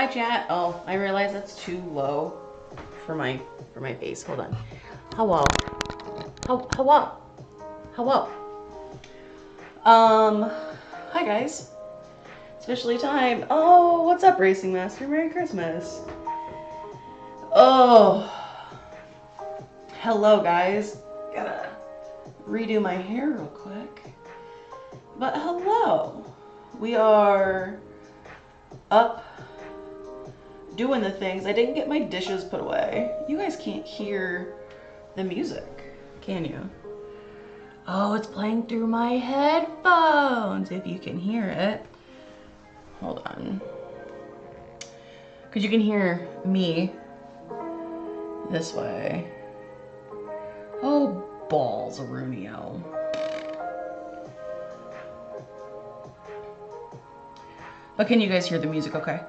Hi chat. Oh, I realize that's too low for my face. Hold on. Hello. Hello. Hello. Hi guys. It's officially time. Oh, what's up, Racing Master? Merry Christmas. Oh. Hello guys. Gotta redo my hair real quick. But hello. We are up doing the things. I didn't get my dishes put away. You guys can't hear the music, can you? Oh, it's playing through my headphones, if you can hear it. Hold on. Because you can hear me this way. Oh, balls, Romeo. But can you guys hear the music okay?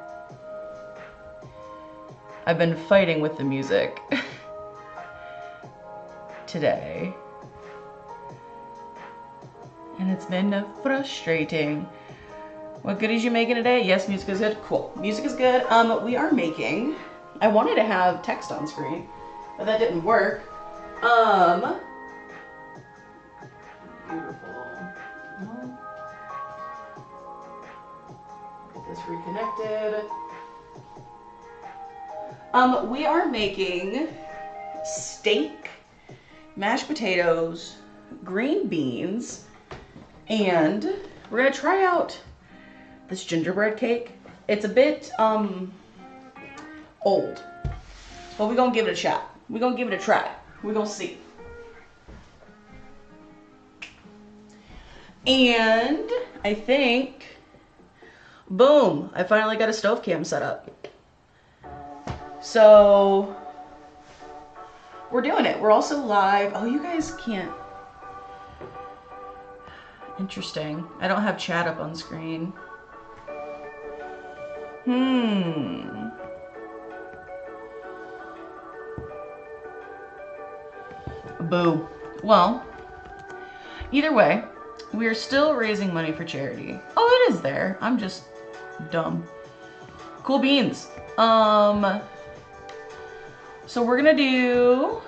I've been fighting with the music today. And it's been frustrating. What goodies you making today? Yes, music is good. Cool. Music is good. We are making, I wanted to have text on screen, but that didn't work. Beautiful. Get this reconnected. We are making steak, mashed potatoes, green beans, and we're gonna try out this gingerbread cake. It's a bit old, but we're gonna give it a shot. We're gonna give it a try. We're gonna see. And I think, boom, I finally got a stove cam set up. So we're doing it. We're also live. Oh, you guys can't. Interesting. I don't have chat up on screen. Boo. Well, either way, we are still raising money for charity. Oh, it is there. I'm just dumb. Cool beans. So we're gonna do,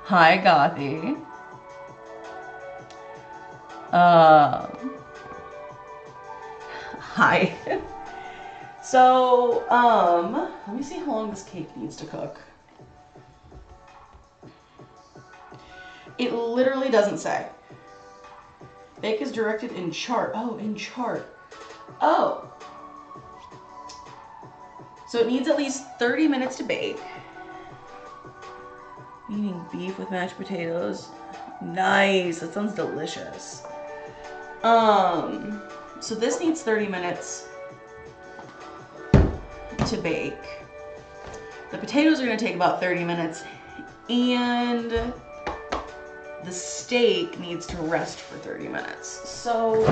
hi Gothy. Hi. So, let me see how long this cake needs to cook. It literally doesn't say. Bake is directed in chart. Oh, in chart. Oh. So it needs at least 30 minutes to bake. Eating beef with mashed potatoes. Nice, that sounds delicious. So this needs 30 minutes to bake. The potatoes are gonna take about 30 minutes, and the steak needs to rest for 30 minutes. So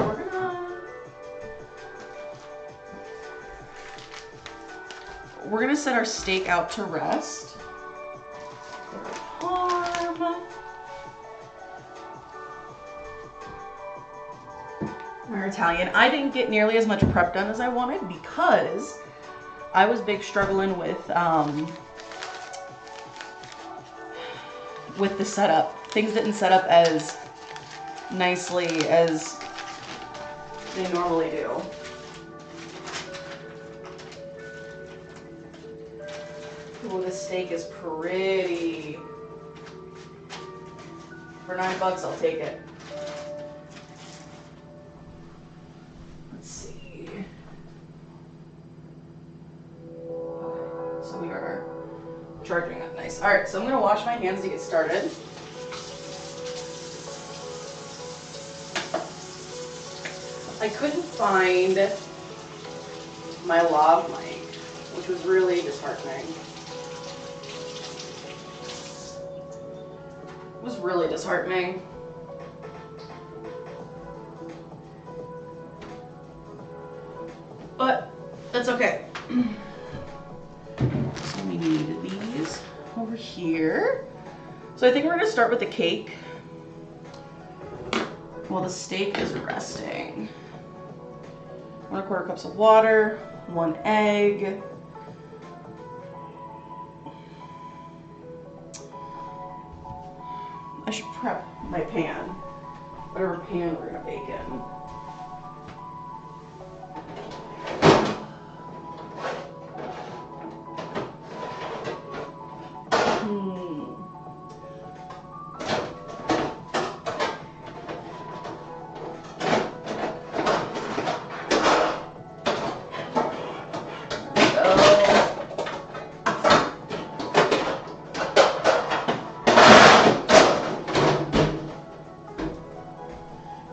we're gonna set our steak out to rest. Parm. We're Italian. I didn't get nearly as much prep done as I wanted because I was big struggling with the setup. Things didn't set up as nicely as they normally do. Oh, this steak is pretty. For $9, I'll take it. Let's see. Okay, so we are charging up nice. All right, so I'm gonna wash my hands to get started. I couldn't find my lav mic, which was really disheartening. It was really disheartening. But that's okay. So we need these over here. So I think we're gonna start with the cake while the steak is resting. 1/4 cups of water, 1 egg, I should prep my pan, whatever pan we're gonna bake in.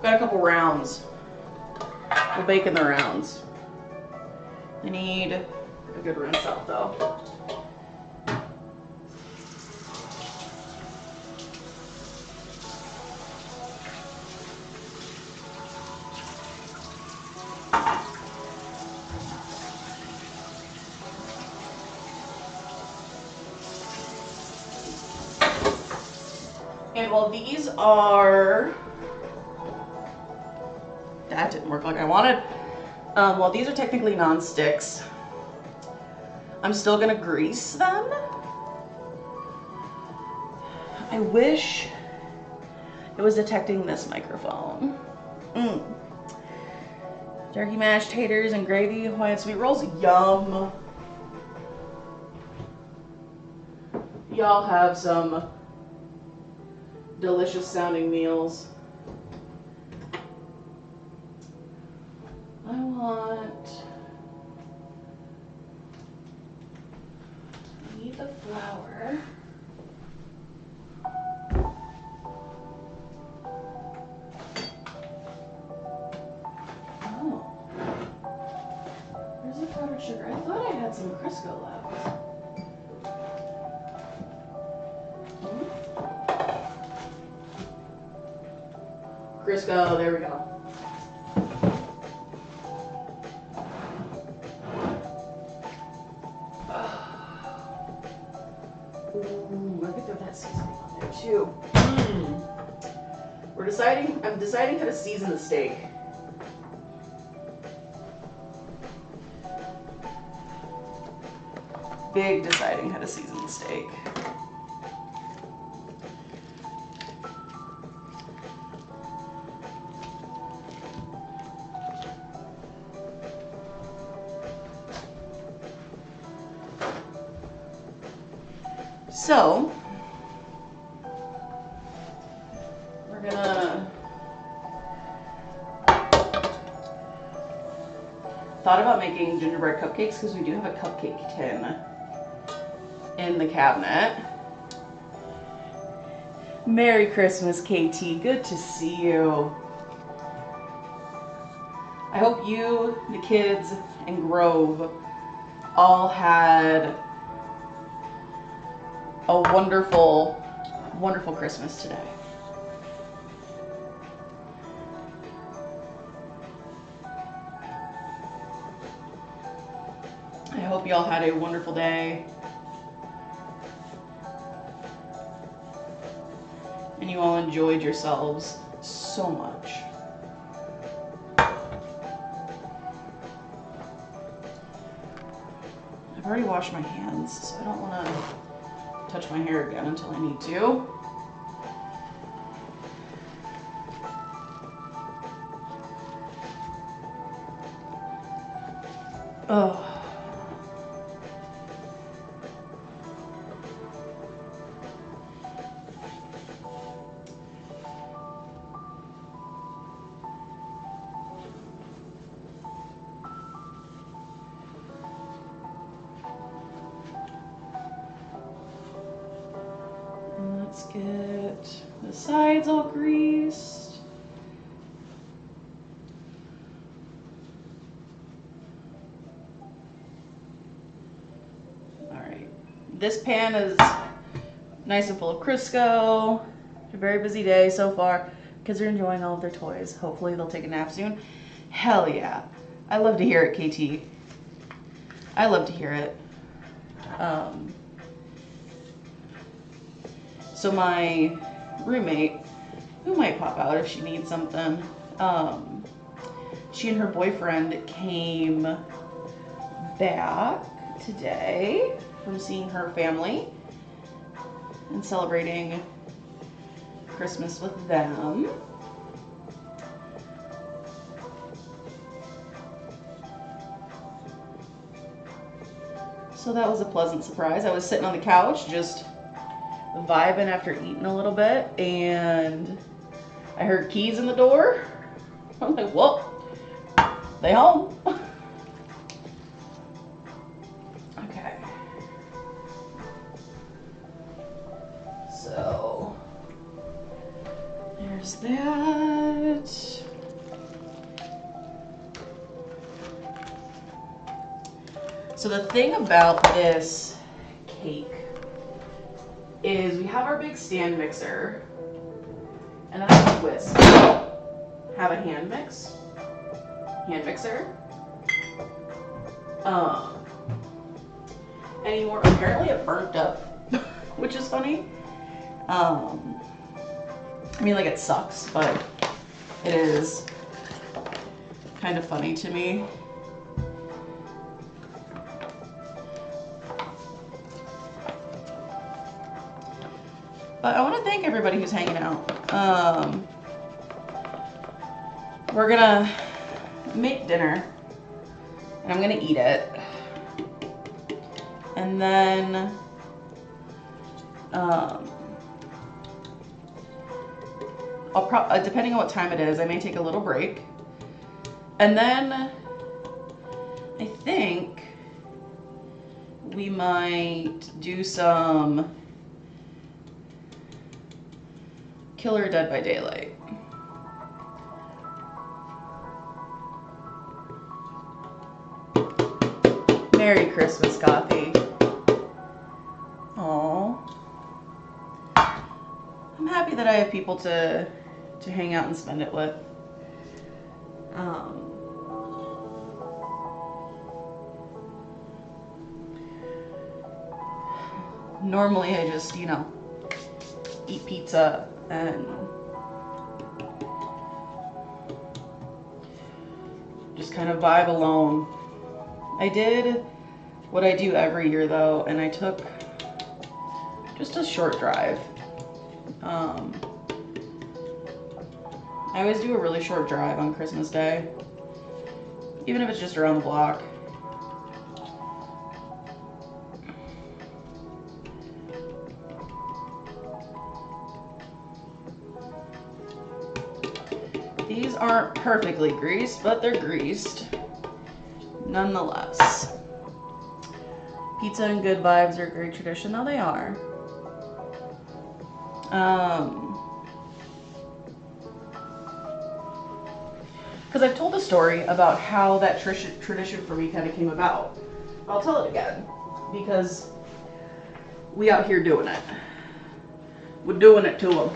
Got a couple rounds. We'll bake in the rounds. I need a good rinse out though. And while these are, that didn't work like I wanted. While these are technically non-sticks, I'm still gonna grease them. I wish it was detecting this microphone. Turkey mashed taters and gravy, Hawaiian sweet rolls, yum. Y'all have some delicious sounding meals. I need the flour. Oh. Where's the powdered sugar? I thought I had some Crisco left. Crisco, there we go. Ooh, I could throw that seasoning on there too. I'm deciding how to season the steak. Big deciding how to season the steak. So, we're gonna, thought about making gingerbread cupcakes because we do have a cupcake tin in the cabinet. Merry Christmas, KT, good to see you. I hope you, the kids, and Grove all had a wonderful, wonderful Christmas today. I hope y'all had a wonderful day. And you all enjoyed yourselves so much. I've already washed my hands, so I don't want to touch my hair again until I need to. Oh. Let's get the sides all greased. All right, this pan is nice and full of Crisco. It's a very busy day so far. Kids are enjoying all of their toys. Hopefully they'll take a nap soon. Hell yeah. I love to hear it, KT. I love to hear it. So my roommate, who might pop out if she needs something, she and her boyfriend came back today from seeing her family and celebrating Christmas with them. So that was a pleasant surprise. I was sitting on the couch just vibing after eating a little bit, and I heard keys in the door. I'm like, well, they home. Okay. So there's that. So the thing about this cake is we have our big stand mixer, and then I have a whisk. Have a hand mixer. Anymore. Apparently it burnt up, which is funny. I mean, like, it sucks, but it is kind of funny to me. But I want to thank everybody who's hanging out. We're gonna make dinner, and I'm gonna eat it, and then I'll depending on what time it is, I may take a little break, and then I think we might do some Killer Dead by Daylight. Merry Christmas, Kathy. Aww. I'm happy that I have people to hang out and spend it with. Normally I just, you know, eat pizza and just kind of vibe alone. I did what I do every year though, and I took just a short drive. I always do a really short drive on Christmas Day, even if it's just around the block. These aren't perfectly greased, but they're greased nonetheless. Pizza and good vibes are a great tradition, though they are. Because I've told a story about how that tradition for me kind of came about. I'll tell it again, because we out here doing it. We're doing it to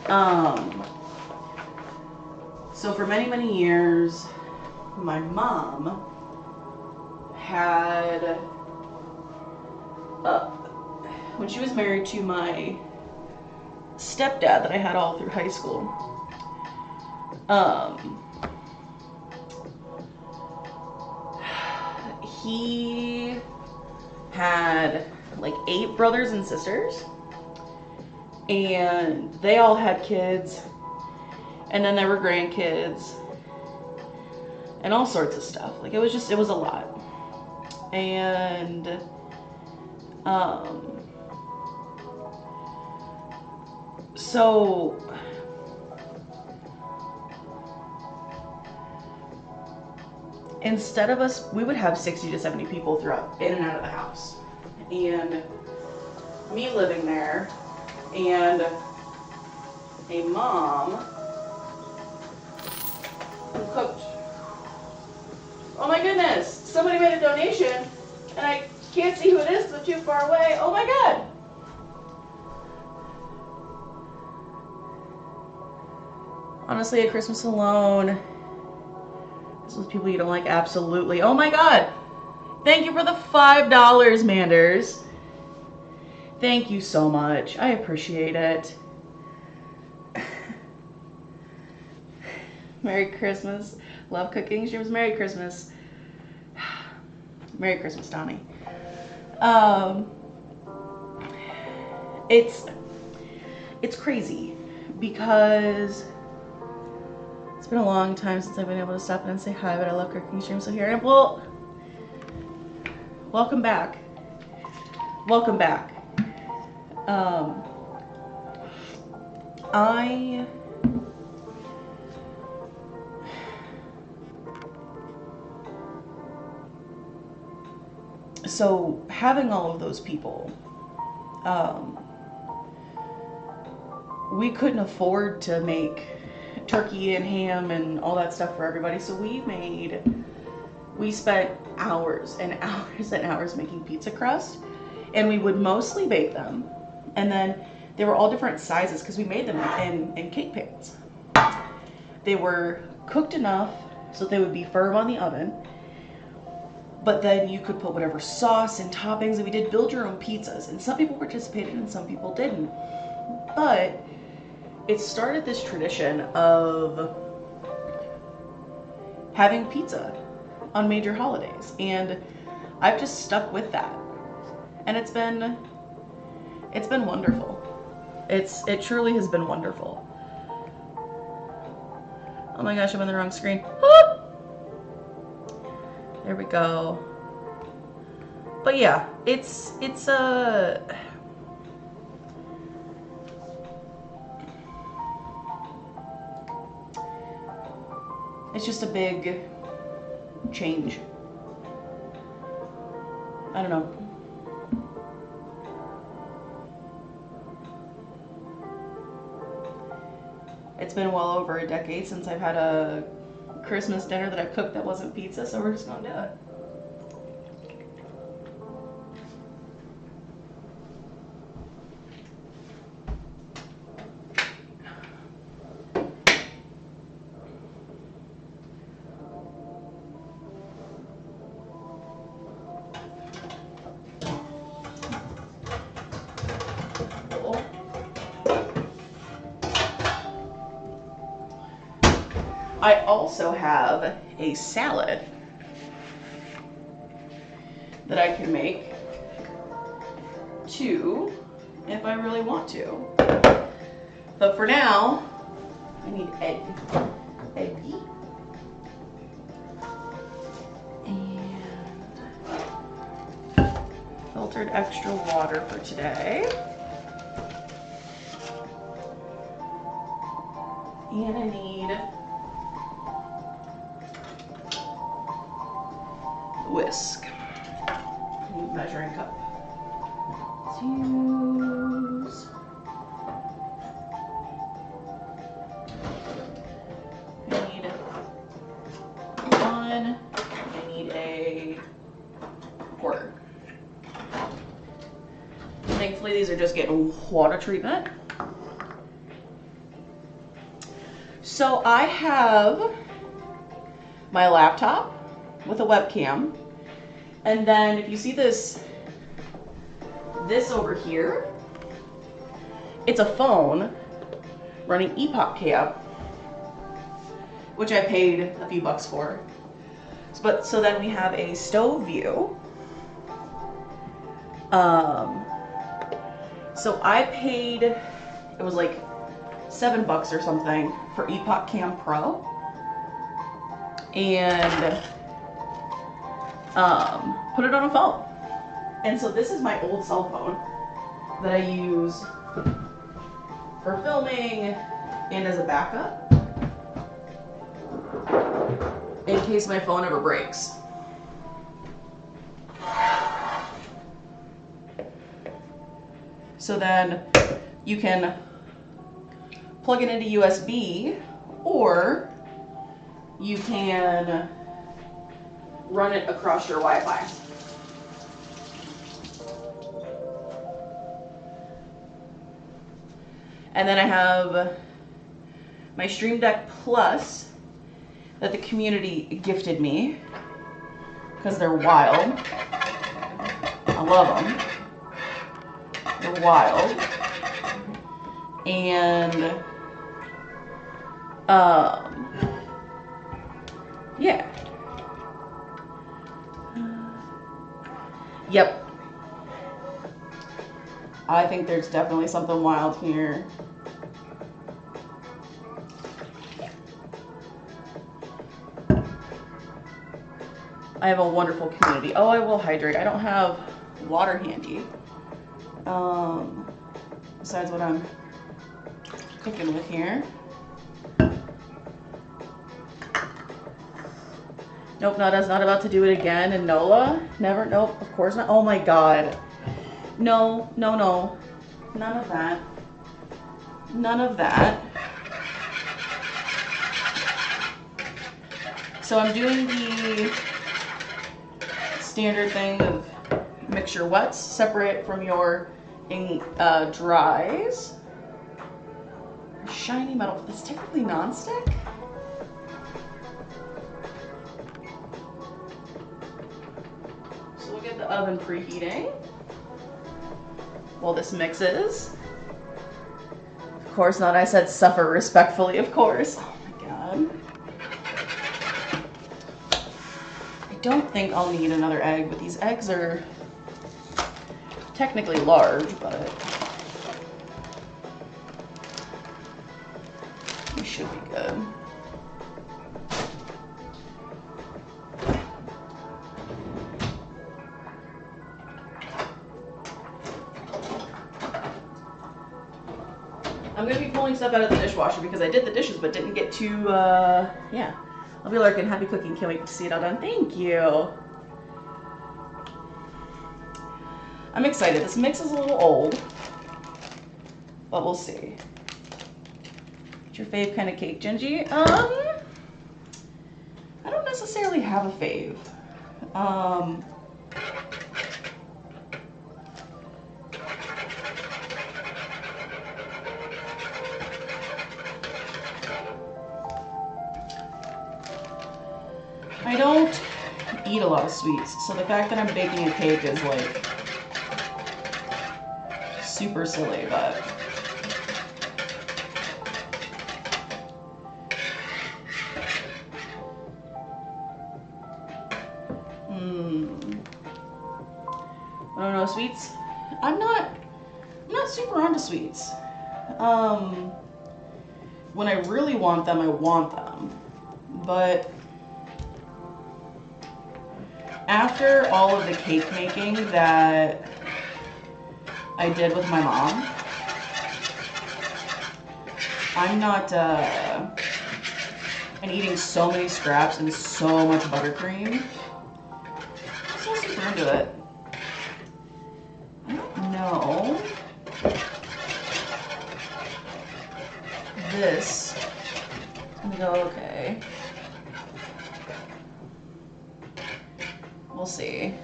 them. So for many, many years, my mom had, when she was married to my stepdad that I had all through high school, he had like 8 brothers and sisters, and they all had kids, and then there were grandkids and all sorts of stuff. Like, it was a lot. And so instead of us, we would have 60 to 70 people throughout, in and out of the house. And me living there, and a mom who cooked. Oh my goodness, somebody made a donation, and I can't see who it is because I'm too far away. Oh my God. Honestly, at Christmas alone, this was people you don't like, absolutely. Oh my God. Thank you for the $5, Manders. Thank you so much. I appreciate it. Merry Christmas. Love cooking streams. Merry Christmas. Merry Christmas, Donnie. It's crazy because it's been a long time since I've been able to stop in and say hi, but I love cooking streams. So here I am. Well, welcome back. Welcome back. So having all of those people, we couldn't afford to make turkey and ham and all that stuff for everybody. So we spent hours and hours and hours making pizza crust, and we would mostly bake them. And then they were all different sizes because we made them in cake pans. They were cooked enough so they would be firm on the oven. But then you could put whatever sauce and toppings, and we did build your own pizzas. And some people participated and some people didn't. But it started this tradition of having pizza on major holidays. And I've just stuck with that. And it's been wonderful. It truly has been wonderful. Oh my gosh, I'm on the wrong screen. Ah! There we go. But yeah, it's just a big change. I don't know. It's been well over a decade since I've had a Christmas dinner that I cooked that wasn't pizza, so we're just gonna do it. I also have a salad that I can make too, if I really want to. But for now, I need egg. And filtered extra water for today. And I need whisk. Measuring cup. Let's use. I need one. I need a quarter. Thankfully, these are just getting water treatment. So I have my laptop with a webcam. And then if you see this over here, it's a phone running Epoch Cam, which I paid a few bucks for. But so then we have a stove view. So I paid, it was like $7 or something for Epoch Cam Pro. And put it on a phone. And so this is my old cell phone that I use for filming and as a backup in case my phone ever breaks. So then you can plug it into USB, or you can run it across your Wi-Fi. And then I have my Stream Deck Plus that the community gifted me because they're wild. I love them. They're wild. And Yeah. Yep. I think there's definitely something wild here. I have a wonderful community. Oh, I will hydrate. I don't have water handy. Besides what I'm cooking with here. Nope, Nada's not about to do it again. And Nola? Never? Nope, of course not. Oh my god. No, no, no. None of that. None of that. So I'm doing the standard thing of mix your wets, separate from your dries. Shiny metal. It's technically non-stick. So we'll get the oven preheating while this mixes. Of course not. I said suffer respectfully, of course. Oh my god. I don't think I'll need another egg, but these eggs are technically large, but we should be good. I'm gonna be pulling stuff out of the dishwasher because I did the dishes but didn't get to, yeah. I'll be lurking. Happy cooking. Can't wait to see it all done. Thank you. I'm excited. This mix is a little old, but we'll see. What's your fave kind of cake, Gingy? I don't necessarily have a fave. I don't eat a lot of sweets, so the fact that I'm baking a cake is like super silly, but I don't know, sweets. I'm not super onto sweets. When I really want them, I want them. But after all of the cake making that I did with my mom, I'm not, and eating so many scraps and so much buttercream, I'm so super into it. I don't know. This is gonna go okay. We'll see.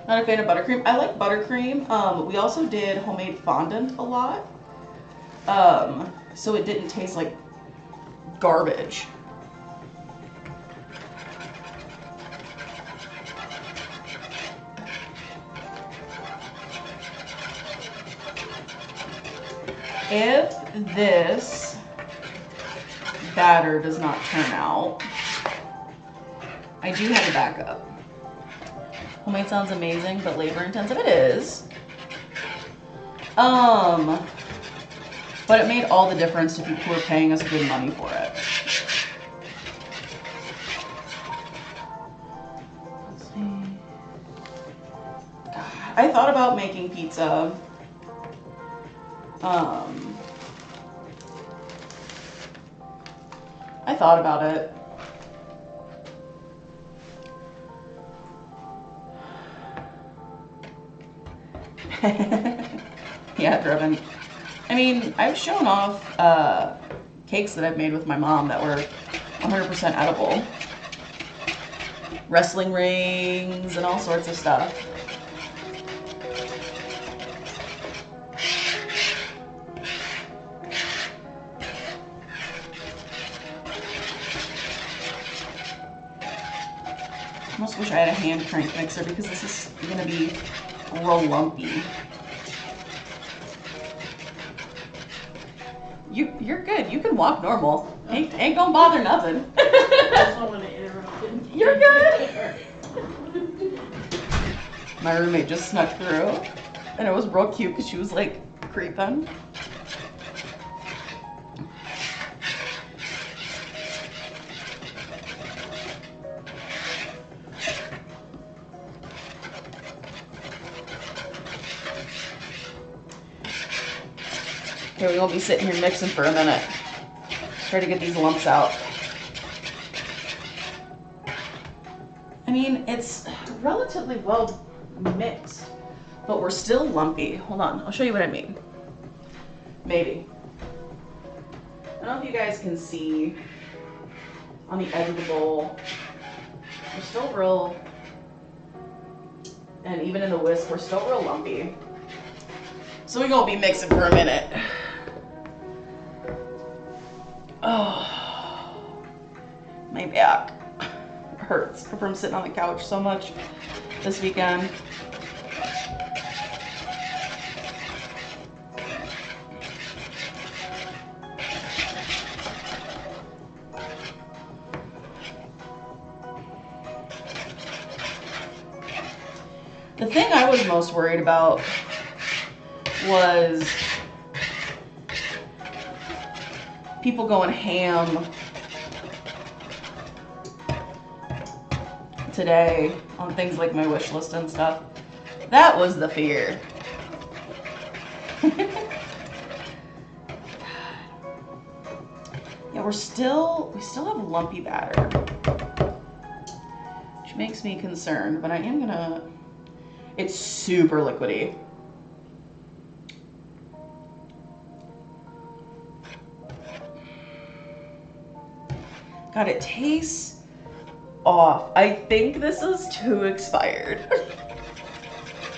Not a fan of buttercream. I like buttercream. We also did homemade fondant a lot. So it didn't taste like garbage. If this batter does not turn out, I do have a backup. Homemade sounds amazing, but labor intensive. It is. But it made all the difference to people who are paying us good money for it. Let's see. I thought about making pizza. I thought about it. Yeah, Driven. I mean, I've shown off cakes that I've made with my mom that were 100% edible. Wrestling rings and all sorts of stuff. I almost wish I had a hand crank mixer because this is going to be real lumpy. You're good. You can walk normal. Ain't gonna bother nothing. don't want to interrupt. You're good. My roommate just snuck through, and it was real cute because she was like creeping. Okay, we won't be sitting here mixing for a minute. Try to get these lumps out. I mean, it's relatively well mixed, but we're still lumpy. Hold on, I'll show you what I mean. Maybe. I don't know if you guys can see on the edge of the bowl. We're still real, and even in the whisk, we're still real lumpy. So we're gonna be mixing for a minute. Oh, my back hurts from sitting on the couch so much this weekend. The thing I was most worried about was people going ham today on things like my wish list and stuff. That was the fear. Yeah, we still have lumpy batter, which makes me concerned, but I am gonna, it's super liquidy. God, it tastes off. I think this is too expired.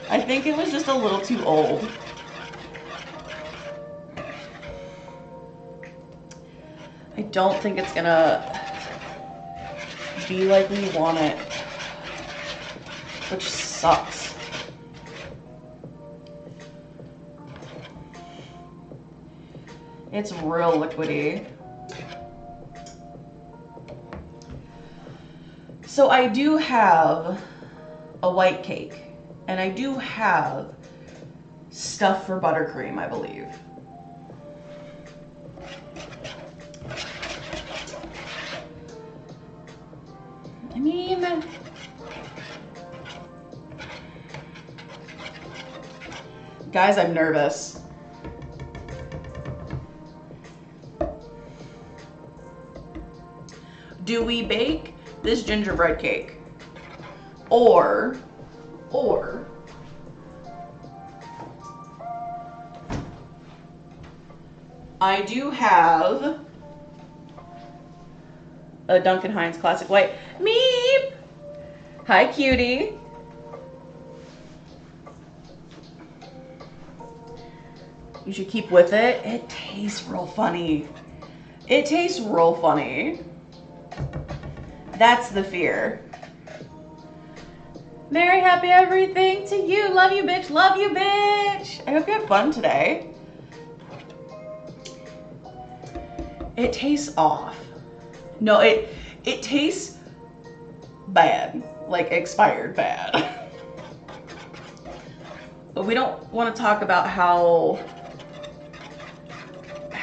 I think it was just a little too old. I don't think it's gonna be like we want it, which sucks. It's real liquidy. So I do have a white cake, and I do have stuff for buttercream, I believe. I mean, guys, I'm nervous. Do we bake this gingerbread cake? Or I do have a Duncan Hines Classic White. Meep! Hi, cutie. You should keep with it. It tastes real funny. It tastes real funny. That's the fear. Merry, happy everything to you. Love you, bitch. Love you, bitch. I hope you had fun today. It tastes off. No, it tastes bad. Like expired bad. But we don't want to talk about how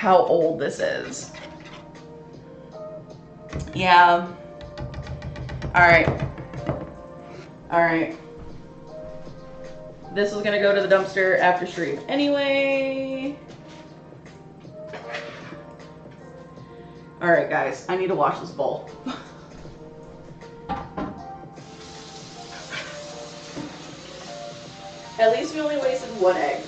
old this is. Yeah. All right. This is gonna go to the dumpster after stream anyway. All right, guys, I need to wash this bowl. At least we only wasted one egg.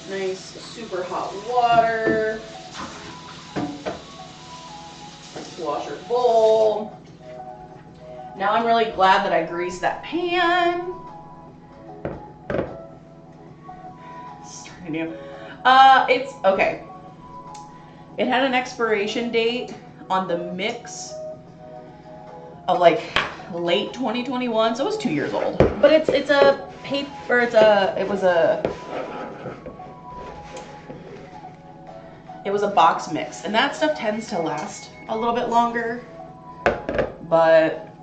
Nice, super hot water. Wash our bowl. Now I'm really glad that I greased that pan. Starting new. It's okay. It had an expiration date on the mix of like late 2021, so it was 2 years old. But it's a paper. It was a box mix, and that stuff tends to last a little bit longer. But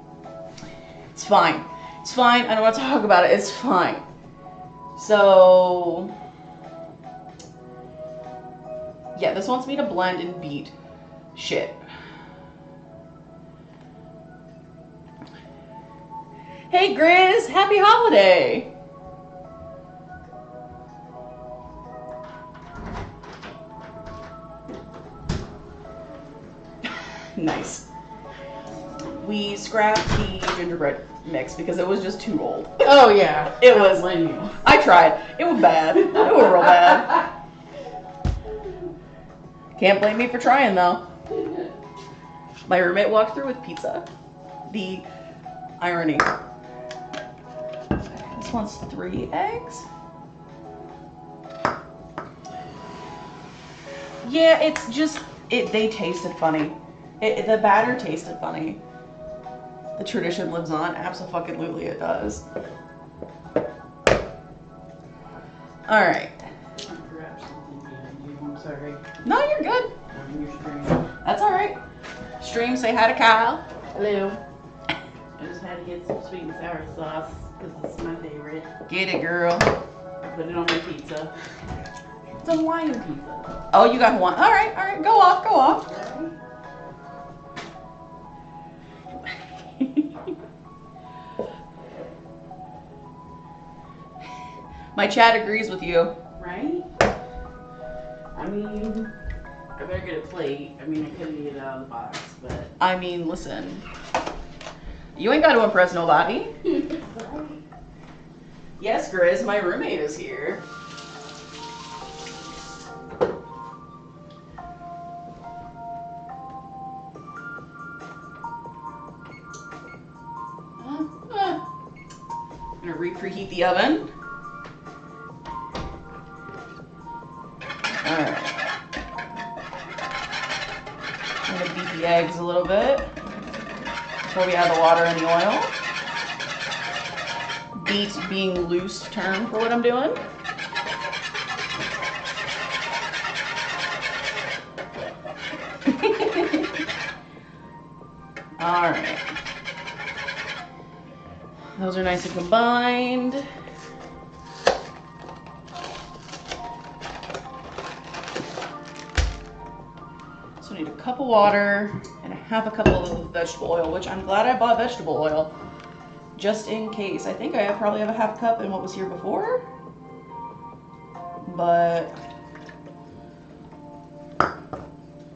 it's fine. It's fine. I don't want to talk about it. It's fine. So yeah, this wants me to blend and beat shit. Hey Grizz, happy holiday! Nice. We scrapped the gingerbread mix because it was just too old. Oh yeah. It was. Blame you. I tried. It was bad. It was real bad. Can't blame me for trying though. My roommate walked through with pizza. The irony. This one's 3 eggs. Yeah, it's just they tasted funny. The batter tasted funny. The tradition lives on. Abso-fucking-lutely it does. All right. I'm sorry. No, you're good. That's all right. Stream, say hi to Kyle. Hello. I just had to get some sweet and sour sauce because it's my favorite. Get it, girl. Put it on my pizza. It's a Hawaiian pizza. Oh, you got one. All right. Go off. My chat agrees with you. Right? I mean, I better get a plate. I mean, I couldn't eat it out of the box, but... I mean, listen. You ain't got to impress nobody. Yes, Grizz, my roommate is here. I'm gonna preheat the oven. Alright. I'm gonna beat the eggs a little bit before we add the water and the oil. Beat being loose term for what I'm doing. Alright. Those are nice and combined. So I need a cup of water and a half a cup of vegetable oil, which I'm glad I bought vegetable oil. Just in case. I think I probably have a half cup in what was here before. But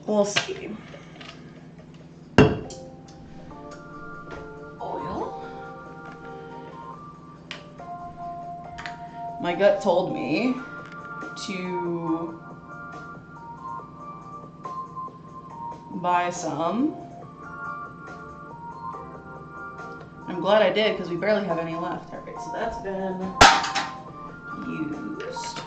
we'll see. Oil. My gut told me to buy some. I'm glad I did because we barely have any left. All right, so that's been used.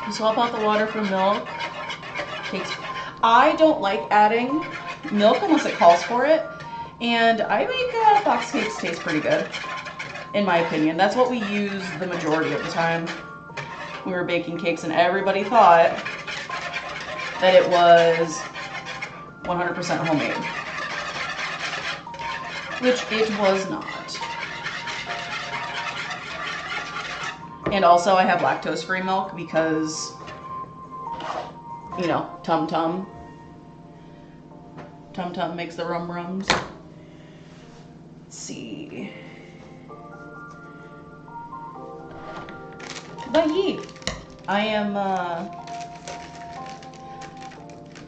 You swap out the water for milk. I don't like adding milk unless it calls for it, and I make box cakes taste pretty good, in my opinion. That's what we use the majority of the time. We were baking cakes, and everybody thought that it was 100% homemade, which it was not. And also I have lactose-free milk because, you know, Tum Tum. Tum Tum makes the rum rums. Let's see. But yeah, I am,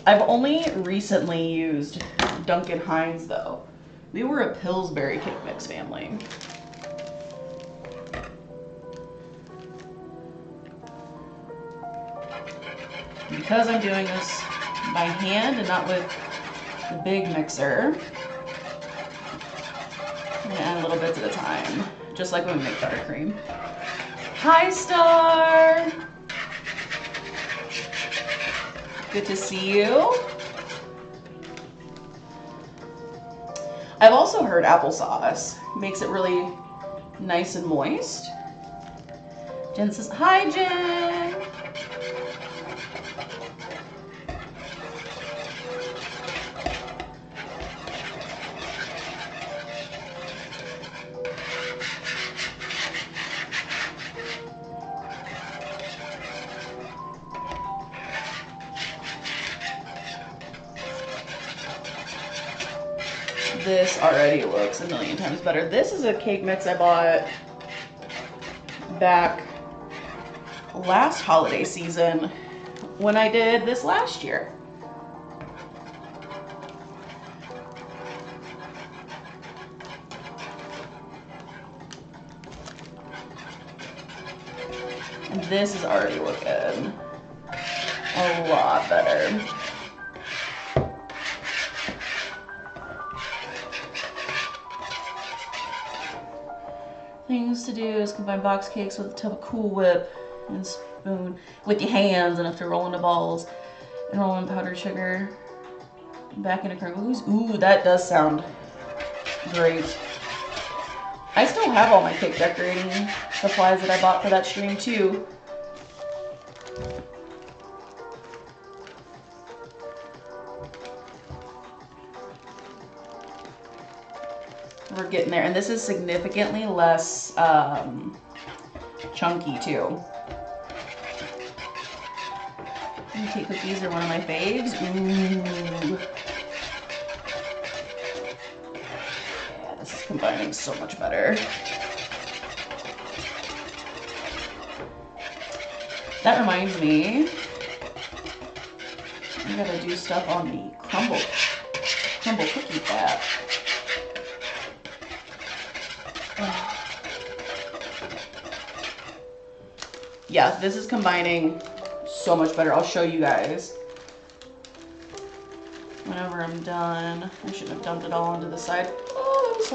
I've only recently used Duncan Hines though, We were a Pillsbury cake mix family. Because I'm doing this by hand and not with the big mixer, I'm gonna add little bits at a time, just like when we make buttercream. Hi, Star! Good to see you. I've also heard applesauce makes it really nice and moist. Jen says, hi, Jen! This already looks a million times better. This is a cake mix I bought back last holiday season when I did this last year. And this is already looking a lot better. Things to do is combine box cakes with a tub of Cool Whip and spoon with your hands enough to roll into balls and roll in powdered sugar back into crinkles. Ooh, that does sound great. I still have all my cake decorating supplies that I bought for that stream too. We're getting there, and this is significantly less chunky too. Cake cookies are one of my faves. Ooh. Yeah, this is combining so much better. That reminds me, I gotta do stuff on the crumble cookie fat. Yeah, this is combining so much better. I'll show you guys whenever I'm done. I shouldn't have dumped it all onto the side. Oh, that was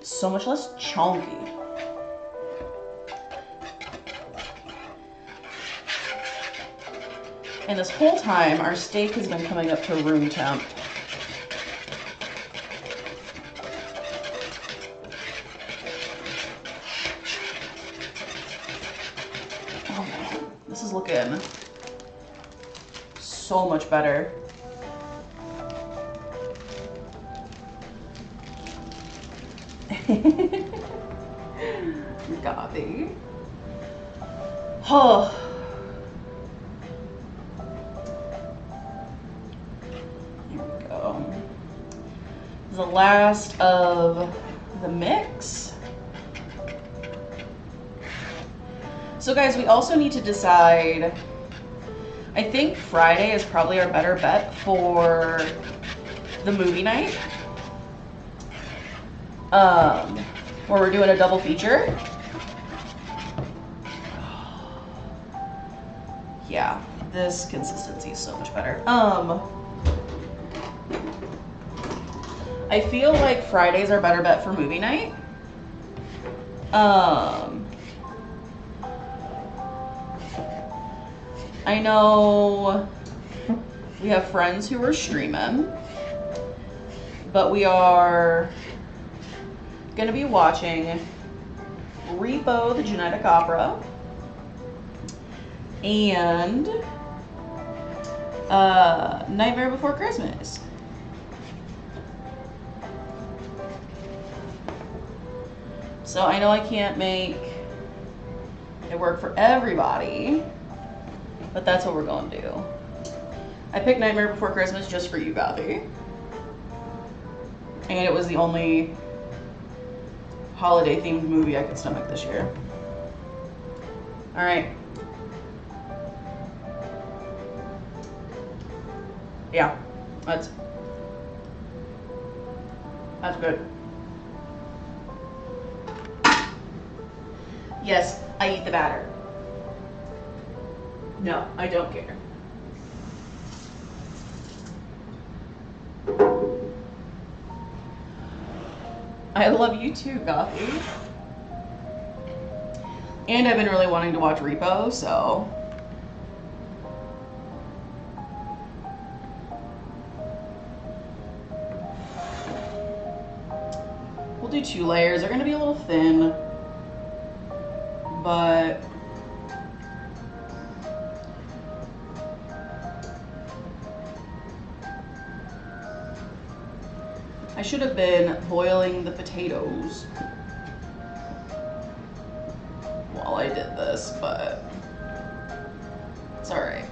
so much less chunky. And this whole time, our steak has been coming up to room temp. Looking so much better. Gothy. Oh. Here we go. This is the last of the mix. So guys, we also need to decide, I think Friday is probably our better bet for the movie night, where we're doing a double feature. Yeah, this consistency is so much better. I feel like Friday's our better bet for movie night. I know we have friends who are streaming, but we are going to be watching Repo the Genetic Opera and Nightmare Before Christmas. So I know I can't make it work for everybody, but that's what we're going to do. I picked Nightmare Before Christmas just for you, Gothy. And it was the only holiday-themed movie I could stomach this year. Alright. Yeah, let's That's good. Yes, I eat the batter. No, I don't care. I love you too, Gothy. And I've been really wanting to watch Repo, so. We'll do 2 layers. They're gonna be a little thin, but I should have been boiling the potatoes while I did this, but it's all right.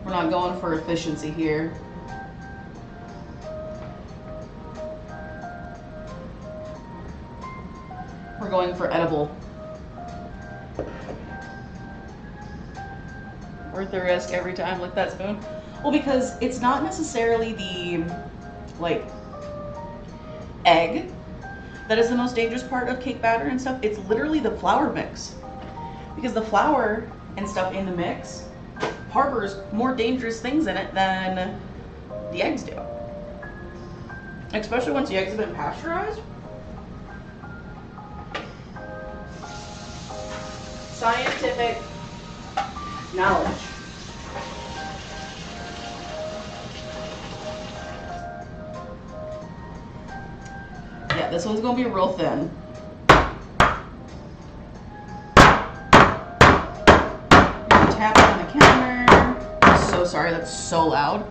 We're not going for efficiency here. We're going for edible. Worth the risk every time. Lick that spoon. Well, because it's not necessarily the, like, egg that is the most dangerous part of cake batter and stuff. It's literally the flour mix. Because the flour and stuff in the mix harbors more dangerous things in it than the eggs do. Especially once the eggs have been pasteurized. Scientific knowledge. Yeah, this one's gonna be real thin. Tap it on the counter. I'm so sorry, that's so loud.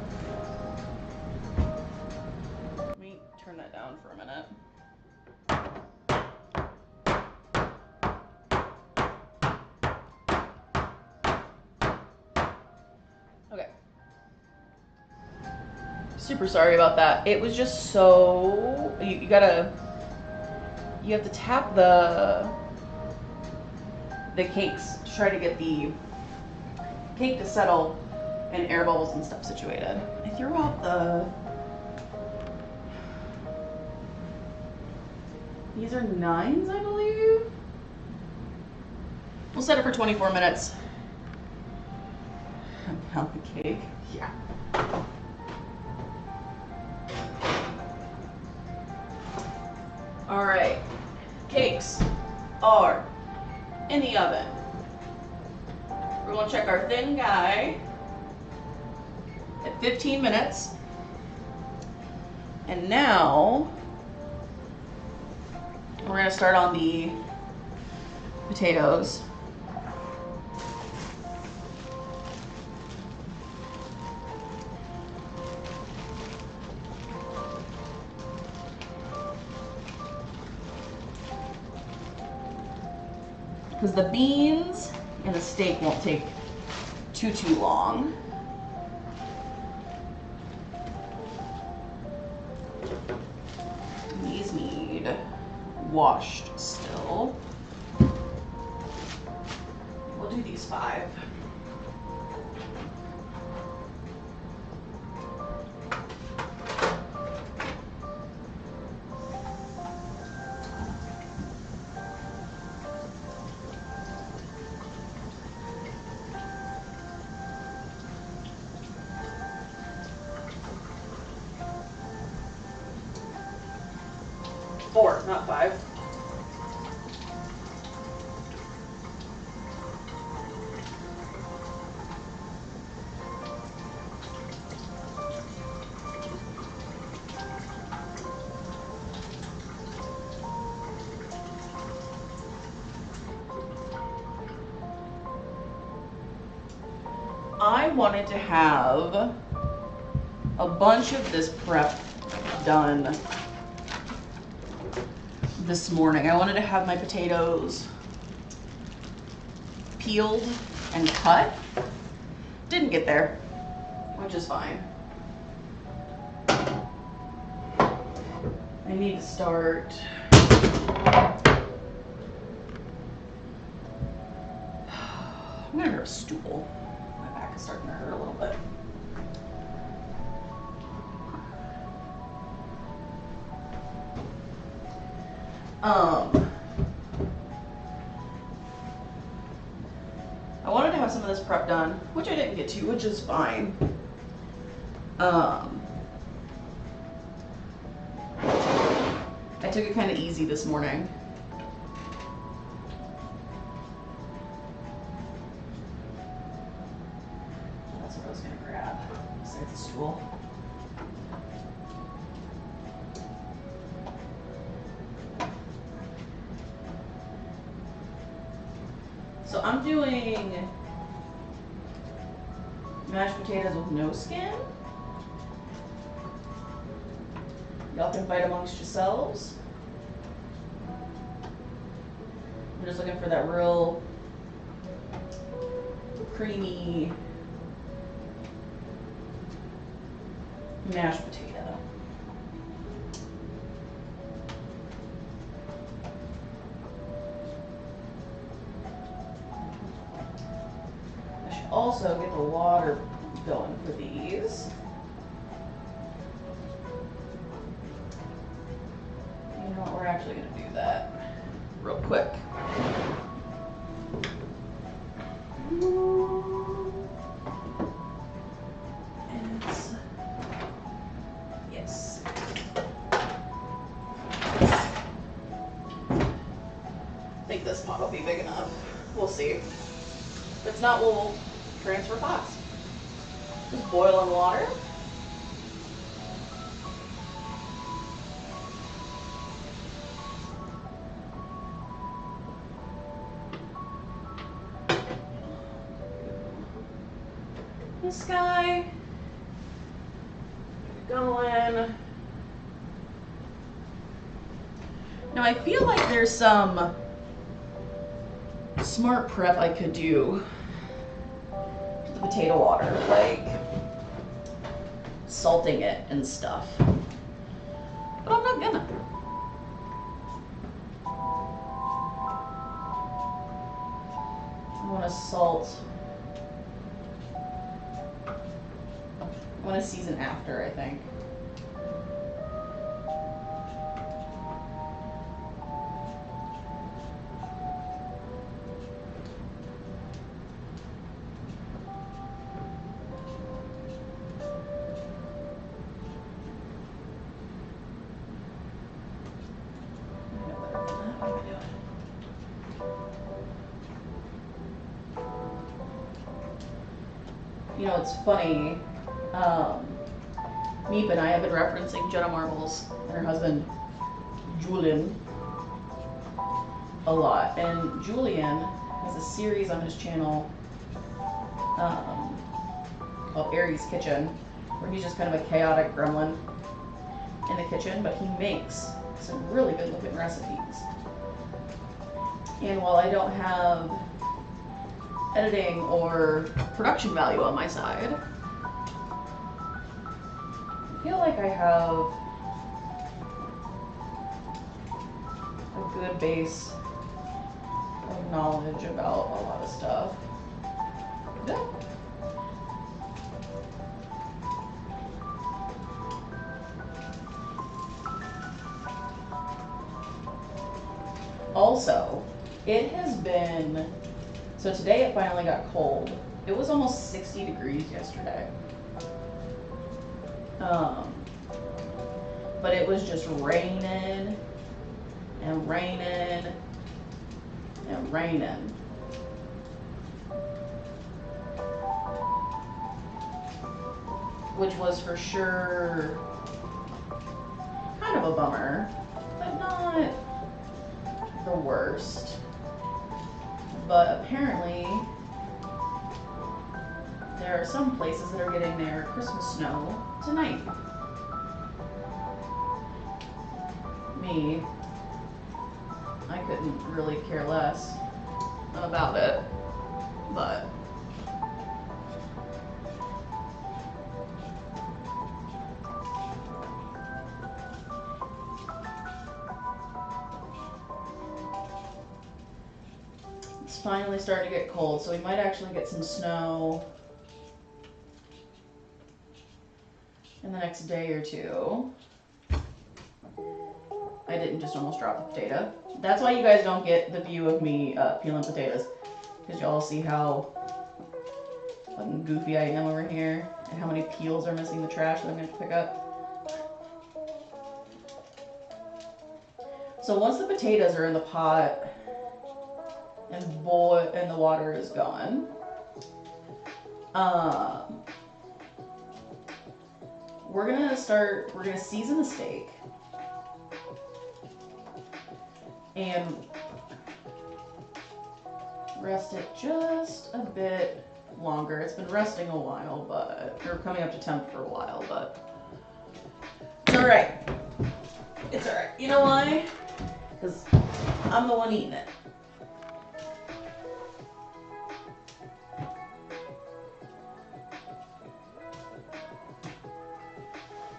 Let me turn that down for a minute. Okay. Super sorry about that. It was just so, you have to tap the cakes to try to get the cake to settle and air bubbles and stuff situated. I threw out these are 9s, I believe. We'll set it for 24 minutes. Pound the cake. Yeah. All right, cakes are in the oven. We're gonna check our thin guy at 15 minutes. And now we're gonna start on the potatoes. Because the beans and the steak won't take too long. These need washed still. We'll do these 5. Four, not 5. I wanted to have a bunch of this prep done this morning. I wanted to have my potatoes peeled and cut. Didn't get there, which is fine. I need to start I'm gonna grab a stool. My back is starting to hurt a little bit. I wanted to have some of this prep done, which I didn't get to, which is fine. I took it kind of easy this morning. That's what I was gonna grab, besides the stool. So I'm doing mashed potatoes with no skin. Y'all can fight amongst yourselves. I'm just looking for that real creamy mashed potato. I should also get the water going for these. You know what, we're actually gonna do that real quick. Yes. I think this pot will be big enough. We'll see. If it's not, we'll transfer pots. Just boiling water. This guy going. Now I feel like there's some smart prep I could do to the potato water, like salting it and stuff. But I'm not gonna. I want to salt. I want to season after, I think. What am I doing? You know, it's funny. Meep and I have been referencing Jenna Marbles and her husband Julian a lot, and Julian has a series on his channel called Aries Kitchen, where he's just kind of a chaotic gremlin in the kitchen, but he makes some really good looking recipes. And while I don't have editing or production value on my side, I feel like I have a good base of knowledge about a lot of stuff. Yeah. Also, it has been, so today it finally got cold. It was almost 60 degrees yesterday. But it was just raining and raining and raining. Which was for sure kind of a bummer, but not the worst. But apparently there are some places that are getting their Christmas snow tonight. Me, I couldn't really care less about it, but it's finally starting to get cold, so we might actually get some snow in the next day or two. I I didn't just almost drop the potato. That's why you guys don't get the view of me peeling potatoes. Because y'all see how fucking goofy I am over here. And how many peels are missing the trash that I'm going to pick up. So once the potatoes are in the pot and the water is gone, we're gonna season the steak and rest it just a bit longer. It's been resting a while, but we're coming up to temp for a while, but it's all right. It's all right. You know why? Because I'm the one eating it.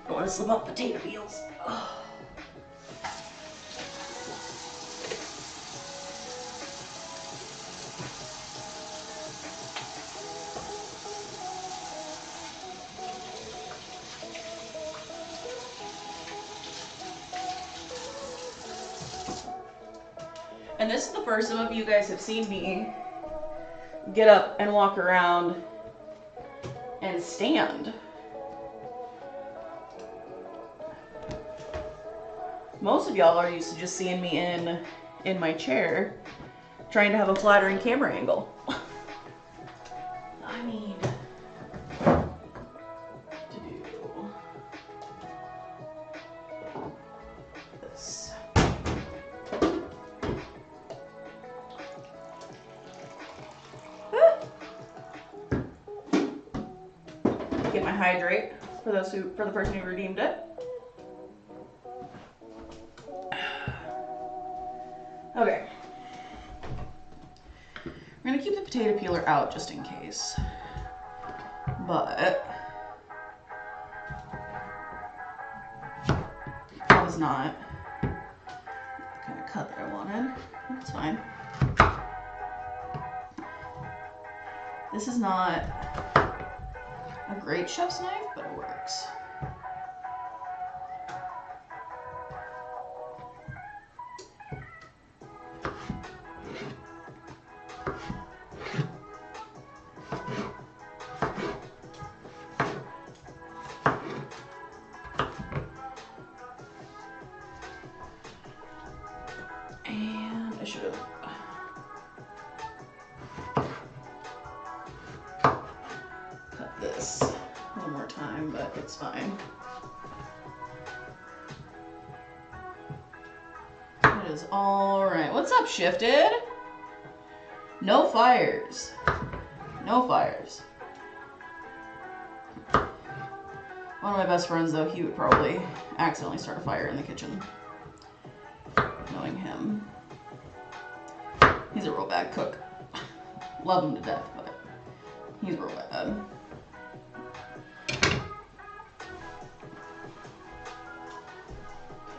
I want to slip up potato peels. Oh. And this is the first some of you guys have seen me get up and walk around and stand. Most of y'all are used to just seeing me in my chair trying to have a flattering camera angle. I need to do this. Get my hydrate for the person who redeemed it. Okay. We're gonna keep the potato peeler out just in case. But that was not the kind of cut that I wanted. That's fine. This is not a great chef's knife, but it works. And I should have cut this one more time, but it's fine. It is all right. What's up, Shifted? No fires. No fires. One of my best friends, though, he would probably accidentally start a fire in the kitchen. Knowing him. He's a real bad cook. Love him to death, but he's real bad.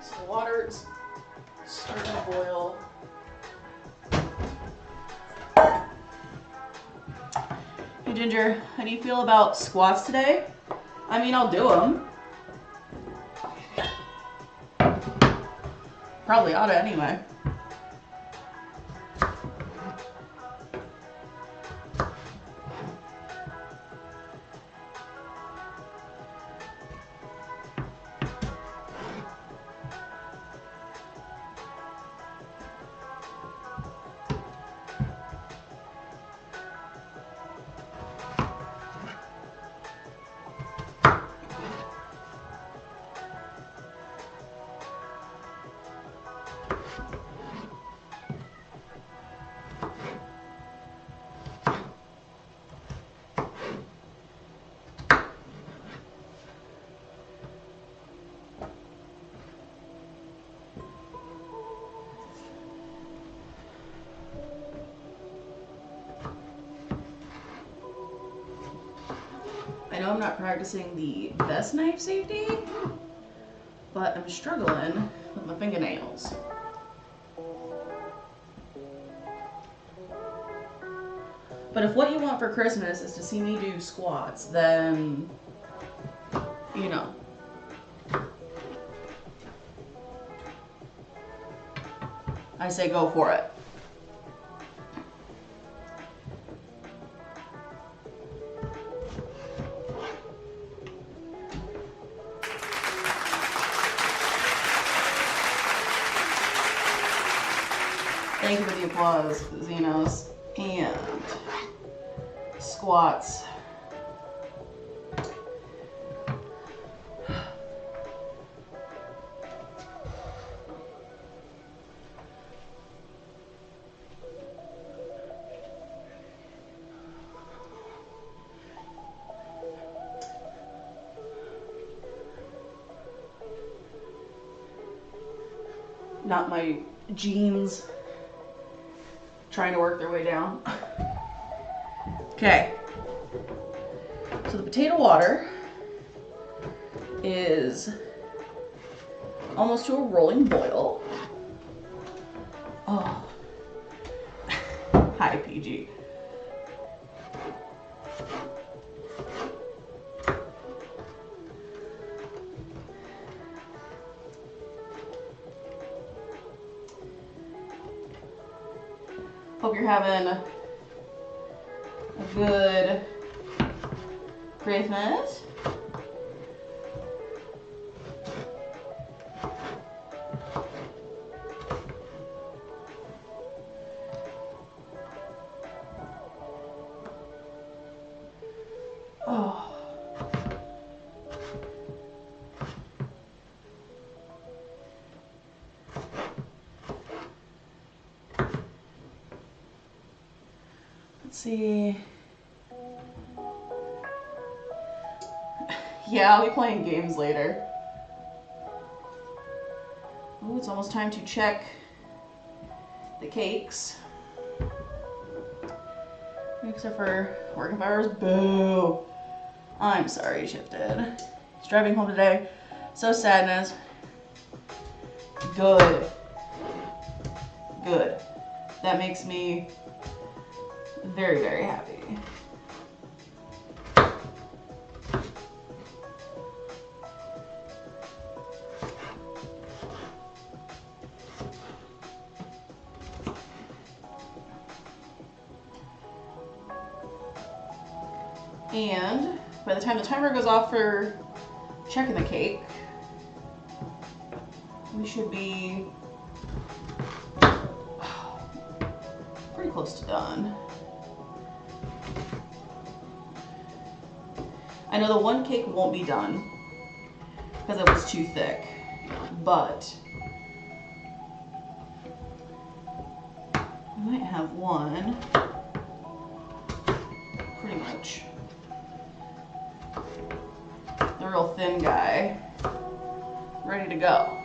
So the water's starting to boil. Hey Ginger, how do you feel about squats today? I mean, I'll do them. Probably oughta anyway. I know I'm not practicing the best knife safety, but I'm struggling with my fingernails. But if what you want for Christmas is to see me do squats, then, you know. I say go for it. Thank you for the applause, Xenos. And squats. Not my jeans trying to work their way down. Okay. So the potato water is almost to a rolling boil. Oh. Hi, PG. Hope you're having a good Christmas. Oh. Let's see. Yeah, I'll be playing games later. Oh, it's almost time to check the cakes. Except for working hours. Boo. I'm sorry he shifted. He's driving home today. So sadness. Good. Good. That makes me very, very happy. And by the time the timer goes off for checking the cake, we should be pretty close to done. I know the one cake won't be done because it was too thick, but I might have one pretty much. The real thin guy ready to go.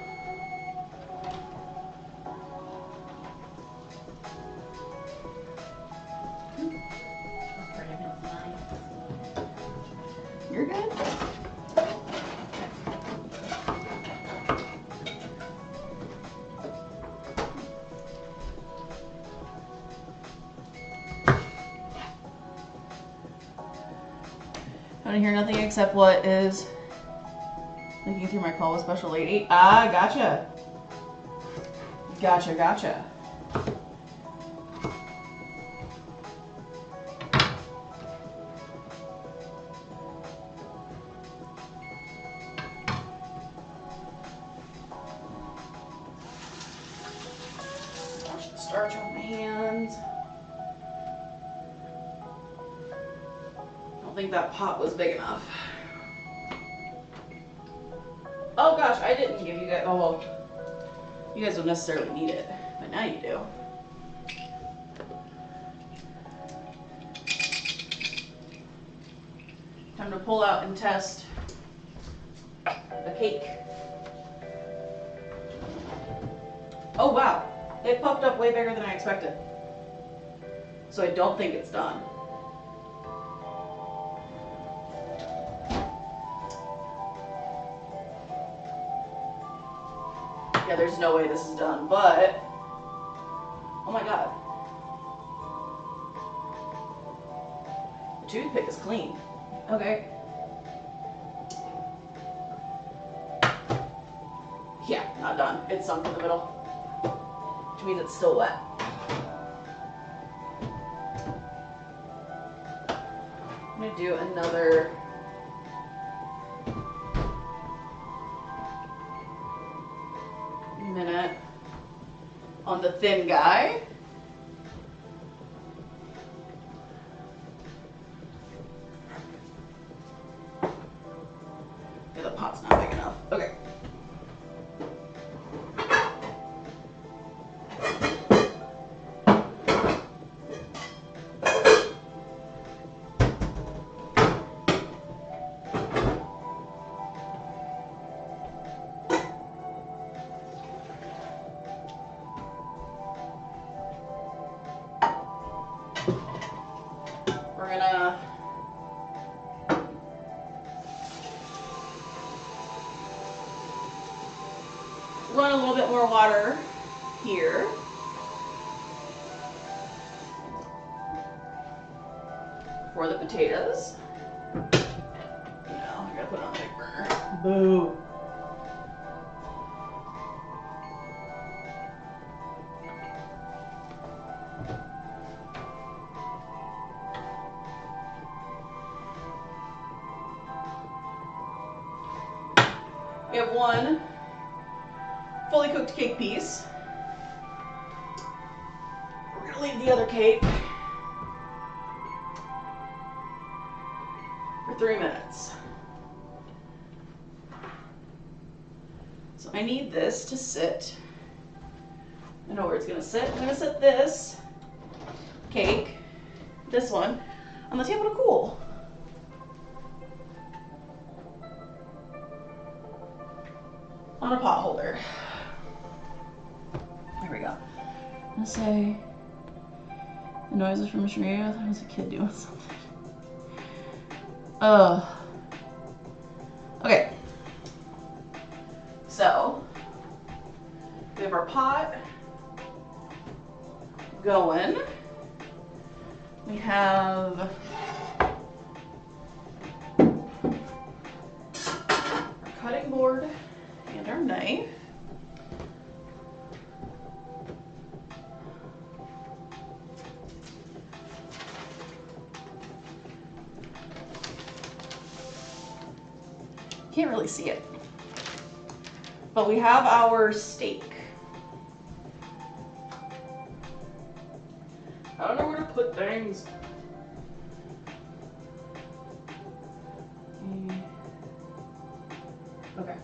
You're good. I don't hear nothing except what is looking through my call with Special Lady. Ah, gotcha. Gotcha, gotcha. Wash the starch off my hands. I don't think that pot was big enough. Oh gosh, I didn't give you guys, oh well, you guys don't necessarily need it, but now you do. Time to pull out and test the cake. Oh wow, it puffed up way bigger than I expected. So I don't think it's done. Yeah, there's no way this is done, but oh my god. The toothpick is clean. Okay. Yeah, not done. It's sunk in the middle. which means it's still wet. I'm gonna do another minute on the thin guy. Yeah, the pot's not big enough. Okay. We're gonna run a little bit more water here. For the potatoes. No, I gotta put it on the big burner. Boo. We have one fully cooked cake piece. We're gonna leave the other cake for 3 minutes. So I need this to sit. I know where it's gonna sit. I'm gonna set this cake, this one, on the table to cool. On a pot holder. There we go. I'm gonna say the noises from Shreya. I thought I was a kid doing something. Okay. So we have our pot going. We have our cutting board and our knife. Can't really see it. But we have our steak. I don't know where to put things. Okay.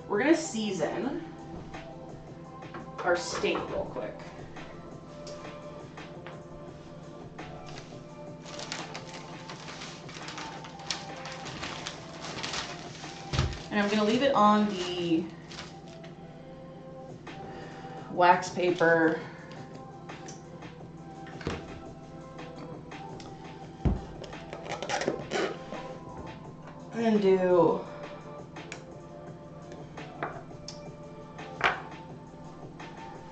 We're gonna season our steak real quick. And I'm gonna leave it on the wax paper and do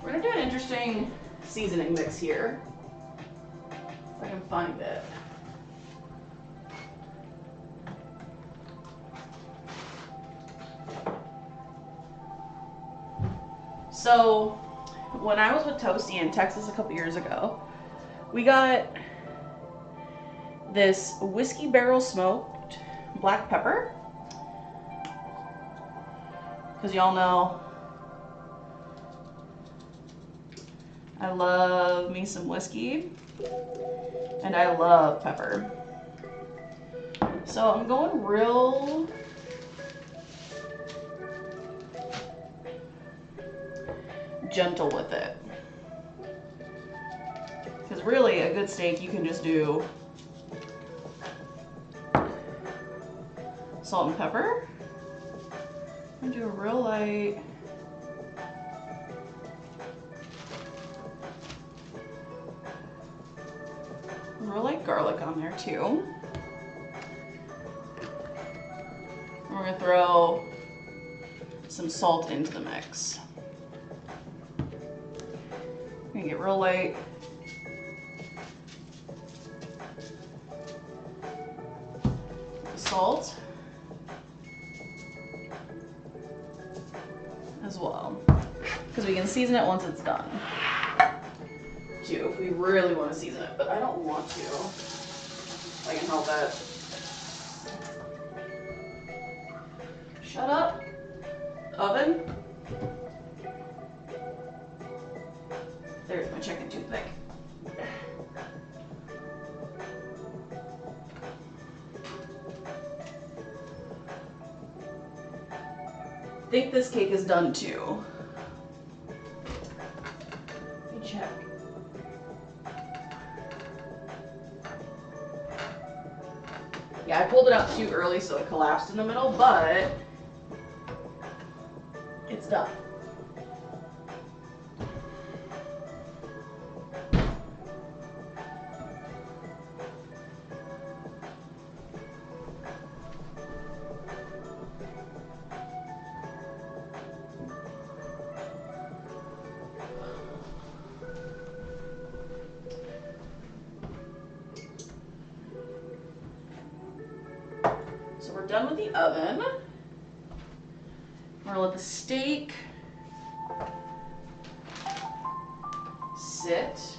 we're gonna do an interesting seasoning mix here. If I can find it. So when I was with Toasty in Texas a couple years ago, we got this whiskey barrel smoked black pepper. Because y'all know I love me some whiskey and I love pepper. So I'm going real gentle with it. Because really a good steak you can just do salt and pepper. I'm gonna do a real light garlic on there too. And we're gonna throw some salt into the mix. We're gonna get real light. Salt as well. because we can season it once it's done. Too, if we really want to season it, but I don't want to. If I can help it. Shut up, oven. There's my chicken toothpick. I think this cake is done too. Let me check. Yeah, I pulled it out too early so it collapsed in the middle, but it's done. So we're done with the oven. We're gonna let the steak sit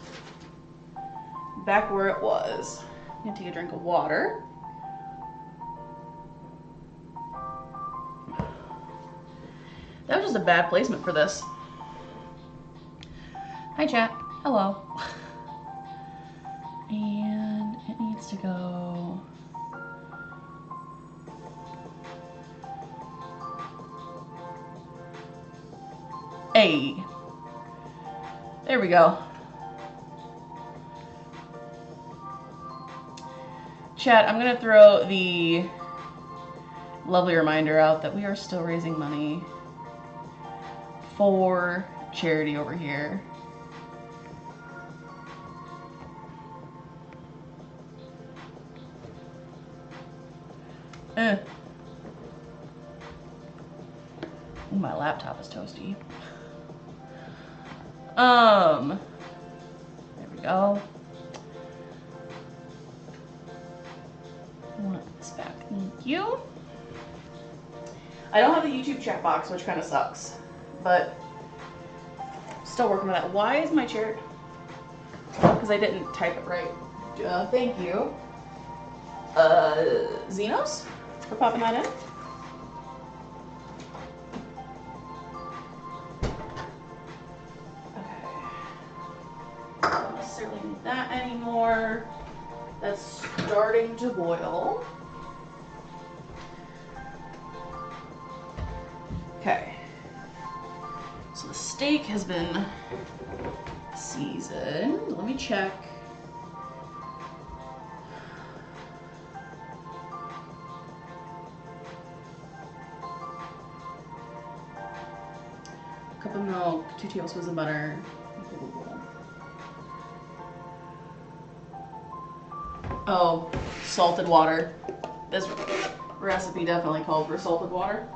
back where it was. I'm gonna take a drink of water. That was just a bad placement for this. Hi chat, hello. And it needs to go Hey, there we go. Chat, I'm gonna throw the lovely reminder out that we are still raising money for charity over here. Ooh, my laptop is toasty. There we go. I want this back. Thank you. I don't have the YouTube chat box, which kind of sucks, but still working on that. Why is my chair? Because I didn't type it right. Thank you. Xenos, for popping that in. Don't necessarily need that anymore. That's starting to boil. Okay. So the steak has been seasoned. Let me check. A cup of milk, 2 tablespoons of butter. Oh, salted water. This recipe definitely called for salted water.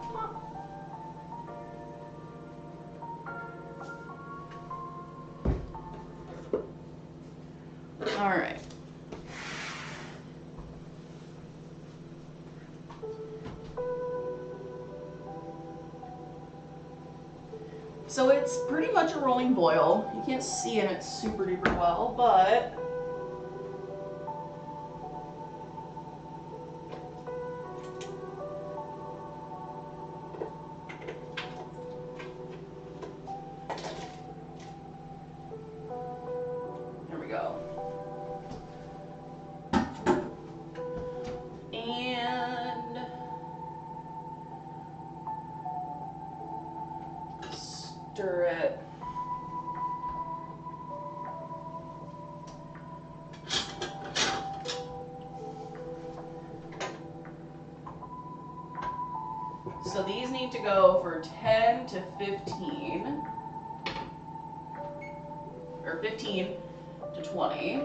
All right. So it's pretty much a rolling boil. You can't see in it super duper well, but there we go. And stir it. So these need to go for 10 to 15, or 15 to 20.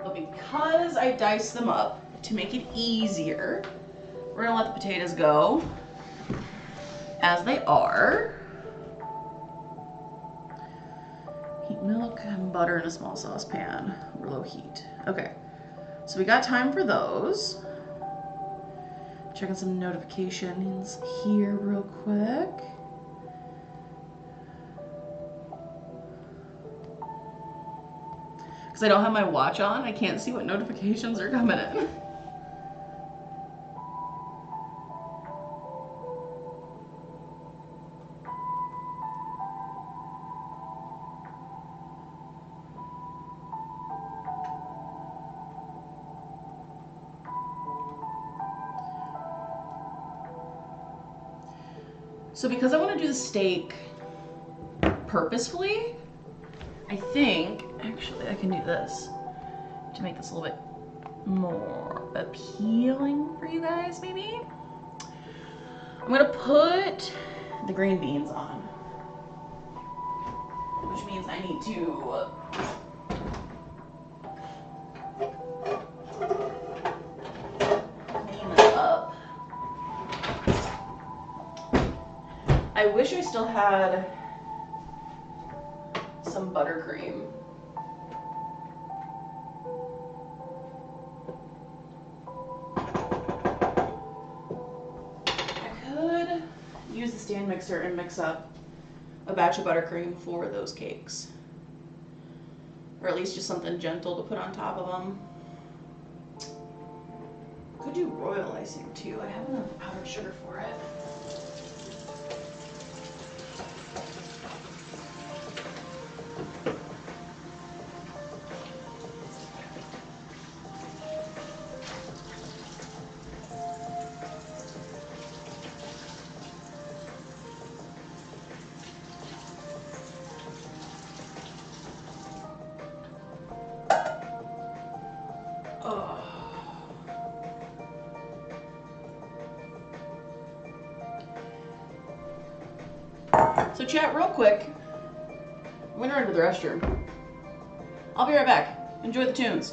But because I diced them up to make it easier, we're gonna let the potatoes go as they are. Heat milk and butter in a small saucepan over low heat. Okay, so we got time for those. Checking some notifications here real quick. Because I don't have my watch on, I can't see what notifications are coming in. So because I want to do the steak purposefully, I think, actually I can do this to make this a little bit more appealing for you guys, maybe. I'm gonna put the green beans on, which means I need to clean this up. I wish I still had some buttercream. I could use the stand mixer and mix up a batch of buttercream for those cakes. Or at least just something gentle to put on top of them. Could do royal icing too. I have enough powdered sugar for it. So chat real quick. I'm gonna run to the restroom. I'll be right back. Enjoy the tunes.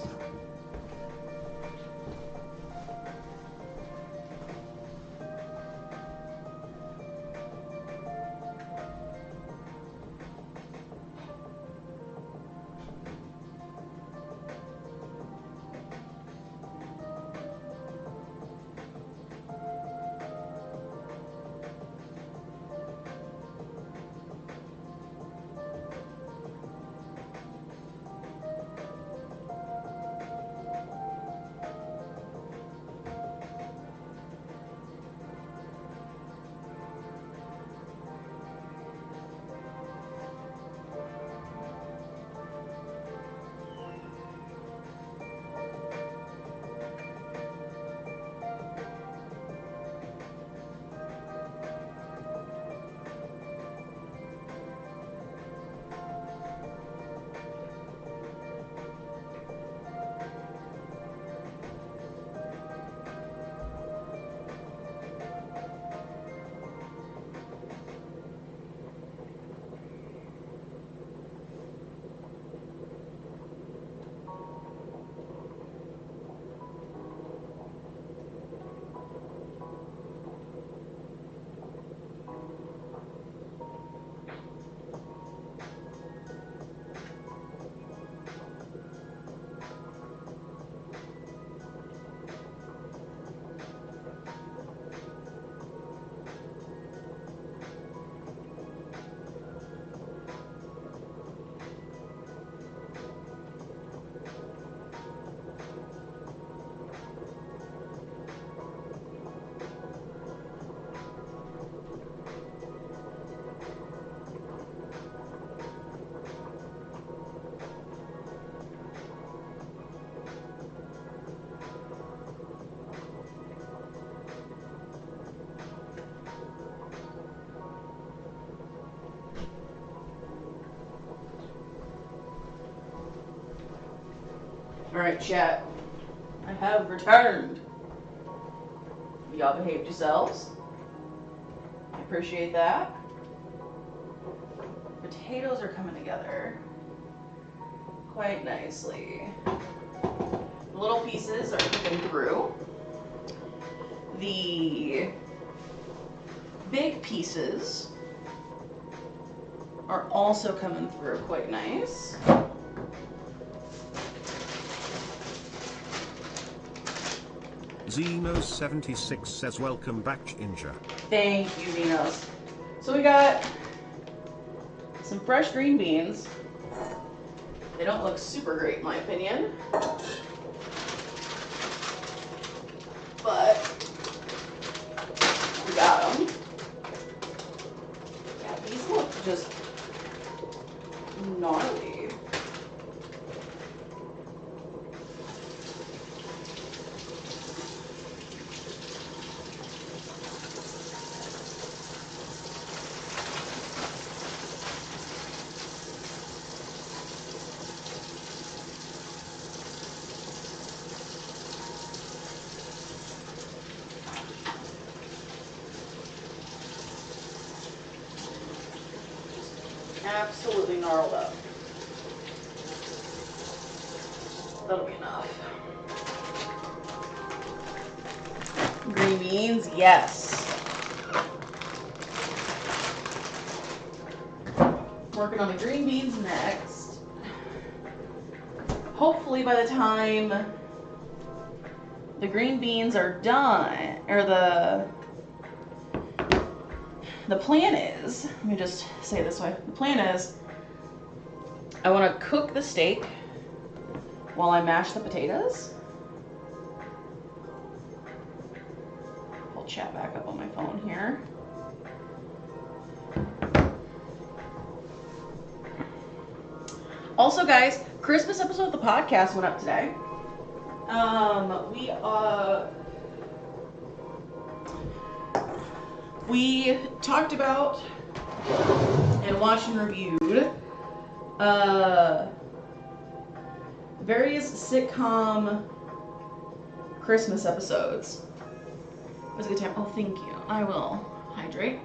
Alright, chat. I have returned. Y'all behaved yourselves. I appreciate that. Potatoes are coming together quite nicely. The little pieces are cooking through. The big pieces are also coming through quite nice. Xenos76 says welcome back, Ginger. Thank you, Xenos. So we got some fresh green beans. They don't look super great in my opinion. But we got them. Yeah, these look just gnarly. Absolutely gnarled up. That'll be enough. Green beans, yes. Working on the green beans next. Hopefully by the time the green beans are done, or the plan is, let me just say it this way. The plan is I want to cook the steak while I mash the potatoes. I'll chat back up on my phone here. Also, guys, Christmas episode of the podcast went up today. We talked about and watched and reviewed various sitcom Christmas episodes. It was a good time. Oh, thank you. I will hydrate.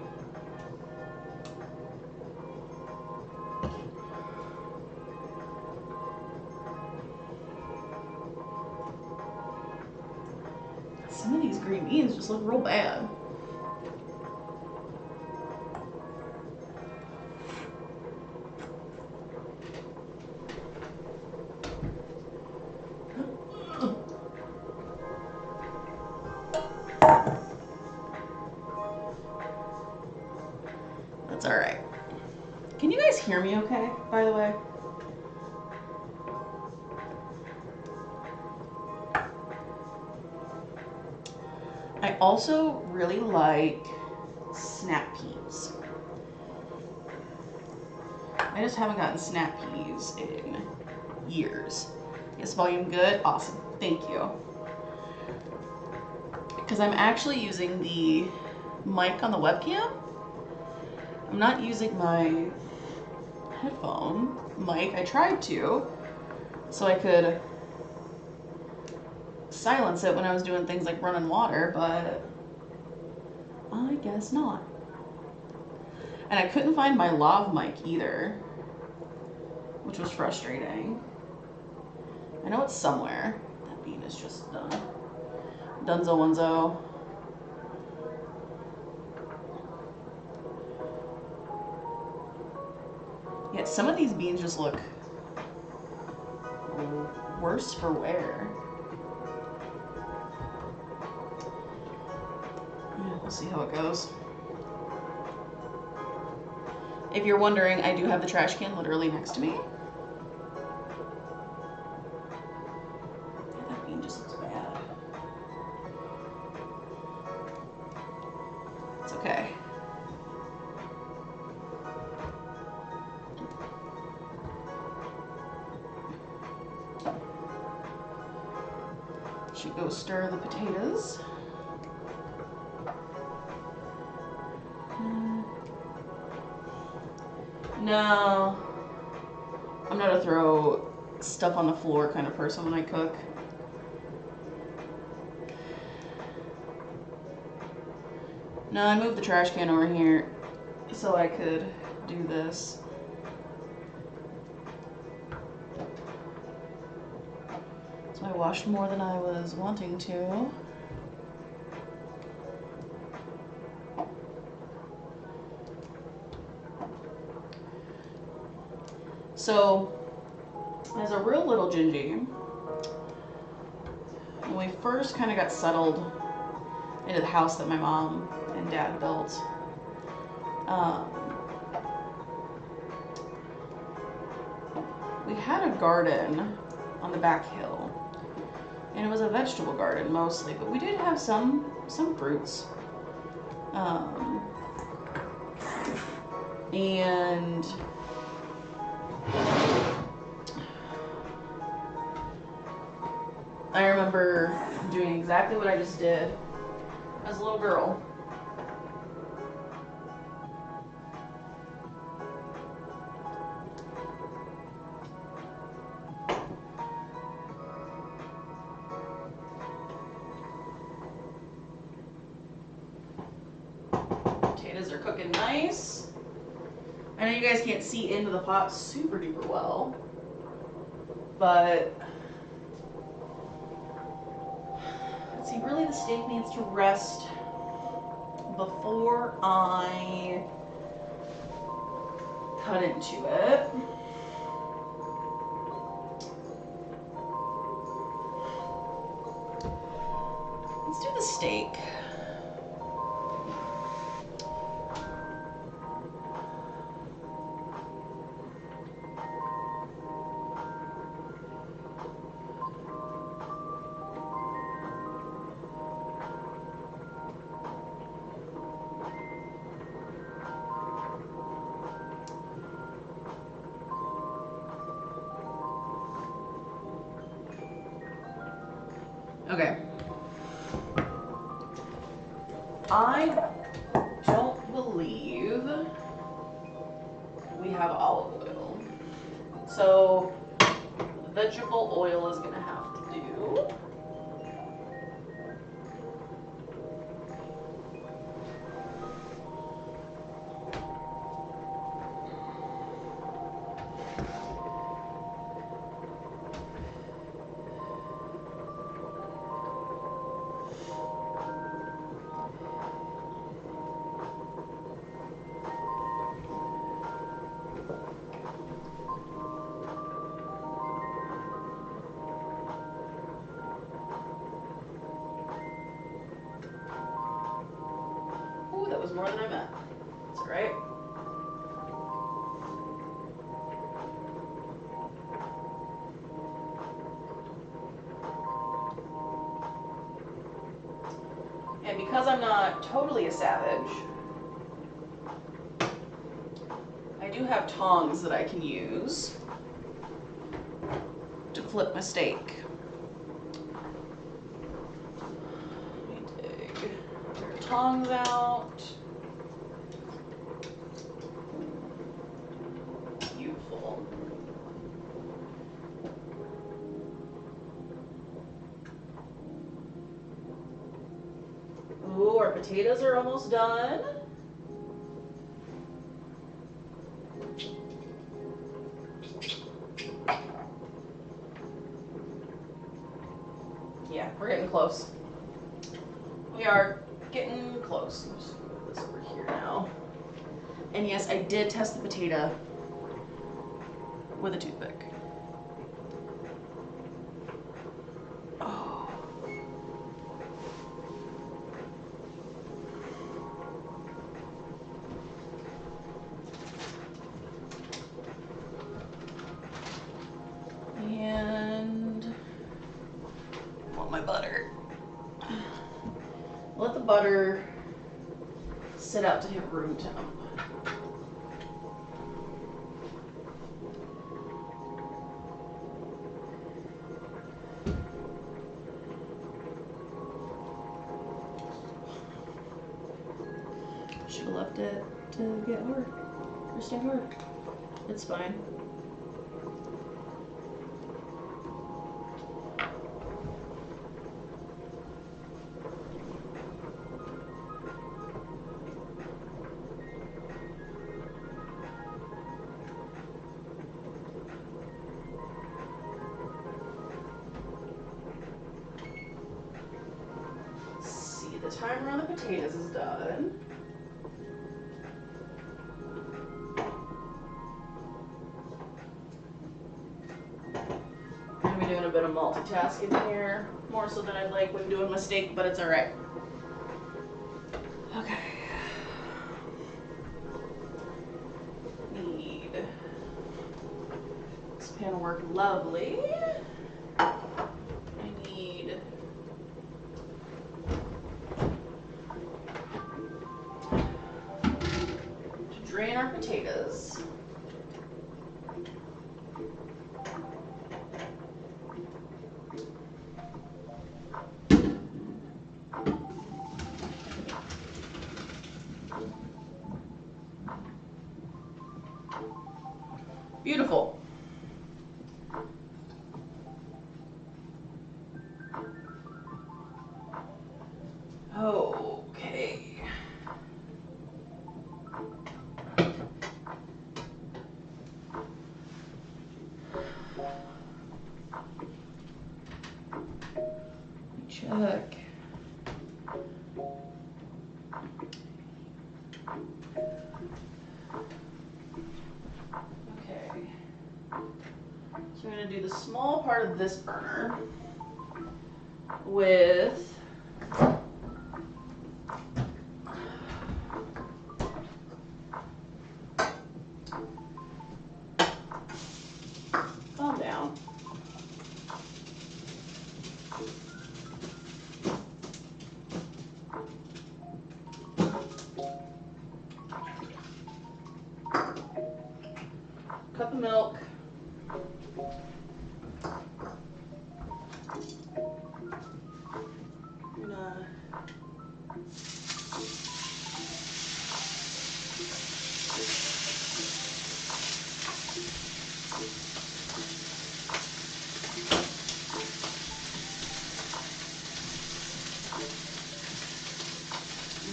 Some of these green beans just look real bad. That's all right. Can you guys hear me okay, by the way? I also really like snap peas. I just haven't gotten snap peas in years. Yes, volume good? Awesome. Thank you. Because I'm actually using the mic on the webcam. I'm not using my headphone mic. I tried to, so I could silence it when I was doing things like running water, but I guess not. And I couldn't find my lav mic either, which was frustrating. I know it's somewhere. That bean is just done. Dunzo Onezo. Yeah, some of these beans just look worse for wear. Yeah, we'll see how it goes. If you're wondering, I do have the trash can literally next to me. Yeah, that bean just looks bad. It's okay. Should go stir the potatoes. No, I'm not a throw stuff on the floor kind of person when I cook. No, I moved the trash can over here so I could do this. So I washed more than I was wanting to. So, as a real little Gingy, when we first kind of got settled into the house that my mom and dad built, we had a garden on the back hill, and it was a vegetable garden mostly, but we did have some fruits. And I remember doing exactly what I just did as a little girl. Potatoes are cooking nice. I know you guys can't see into the pot super duper well, but let's see, really the steak needs to rest before I cut into it. Let's do the steak. Okay. I don't believe we have olive oil. So vegetable oil is gonna have to do. Ooh, that was more than I meant. That's all right. And because I'm not totally a savage, I do have tongs that I can use to flip my steak. Let me dig your tongs out. Beautiful. Ooh, our potatoes are almost done. Yeah, we're getting close. We are getting close. I'm just gonna move this over here now. And yes, I did test the potato with a toothpick. Oh. And I want my butter. Let the butter sit out to hit room temp. Should have left it to get hard or stay hard. It's fine. See, the timer on the potatoes is done. I'm gonna be doing a bit of multitasking here, more so than I'd like when doing my steak, but it's alright. Okay. Need this pan will work lovely. I need to drain our potatoes. Beautiful. Okay. Check. Okay. So we're going to do the small part of this burner with calm down. Cup of milk.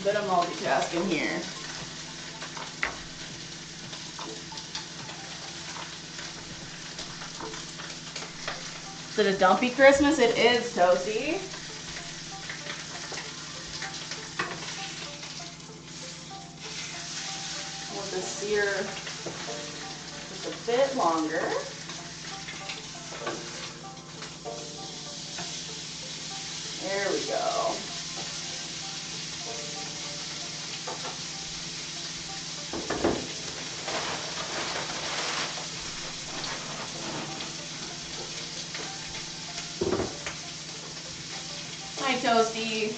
Bit of multitasking here. Is it a dumpy Christmas? It is, Toasty. I want to sear just a bit longer. There we go. Hi, Toasty.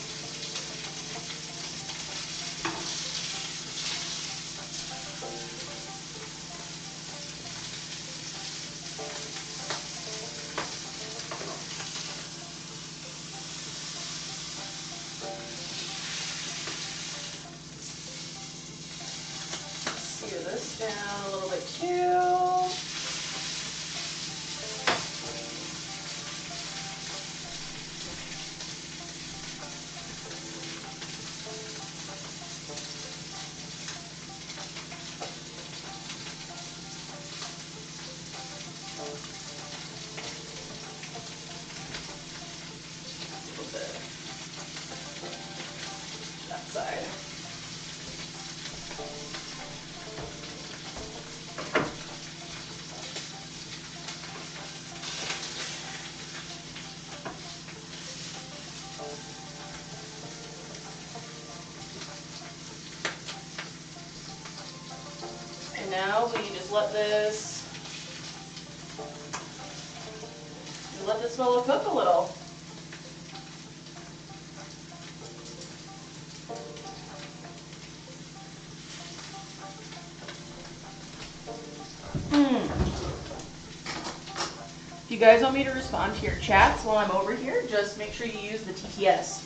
Sear this down a little bit too. A little bit that side. And now we just let this fellow cook a little. If you guys want me to respond to your chats while I'm over here, just make sure you use the TTS.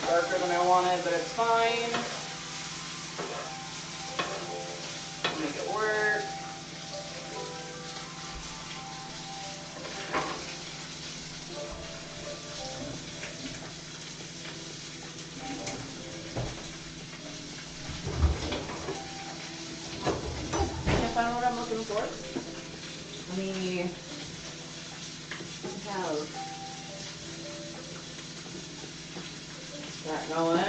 Darker than I wanted, but it's fine. Make it work. Can't find what I'm looking for. Let me have that going.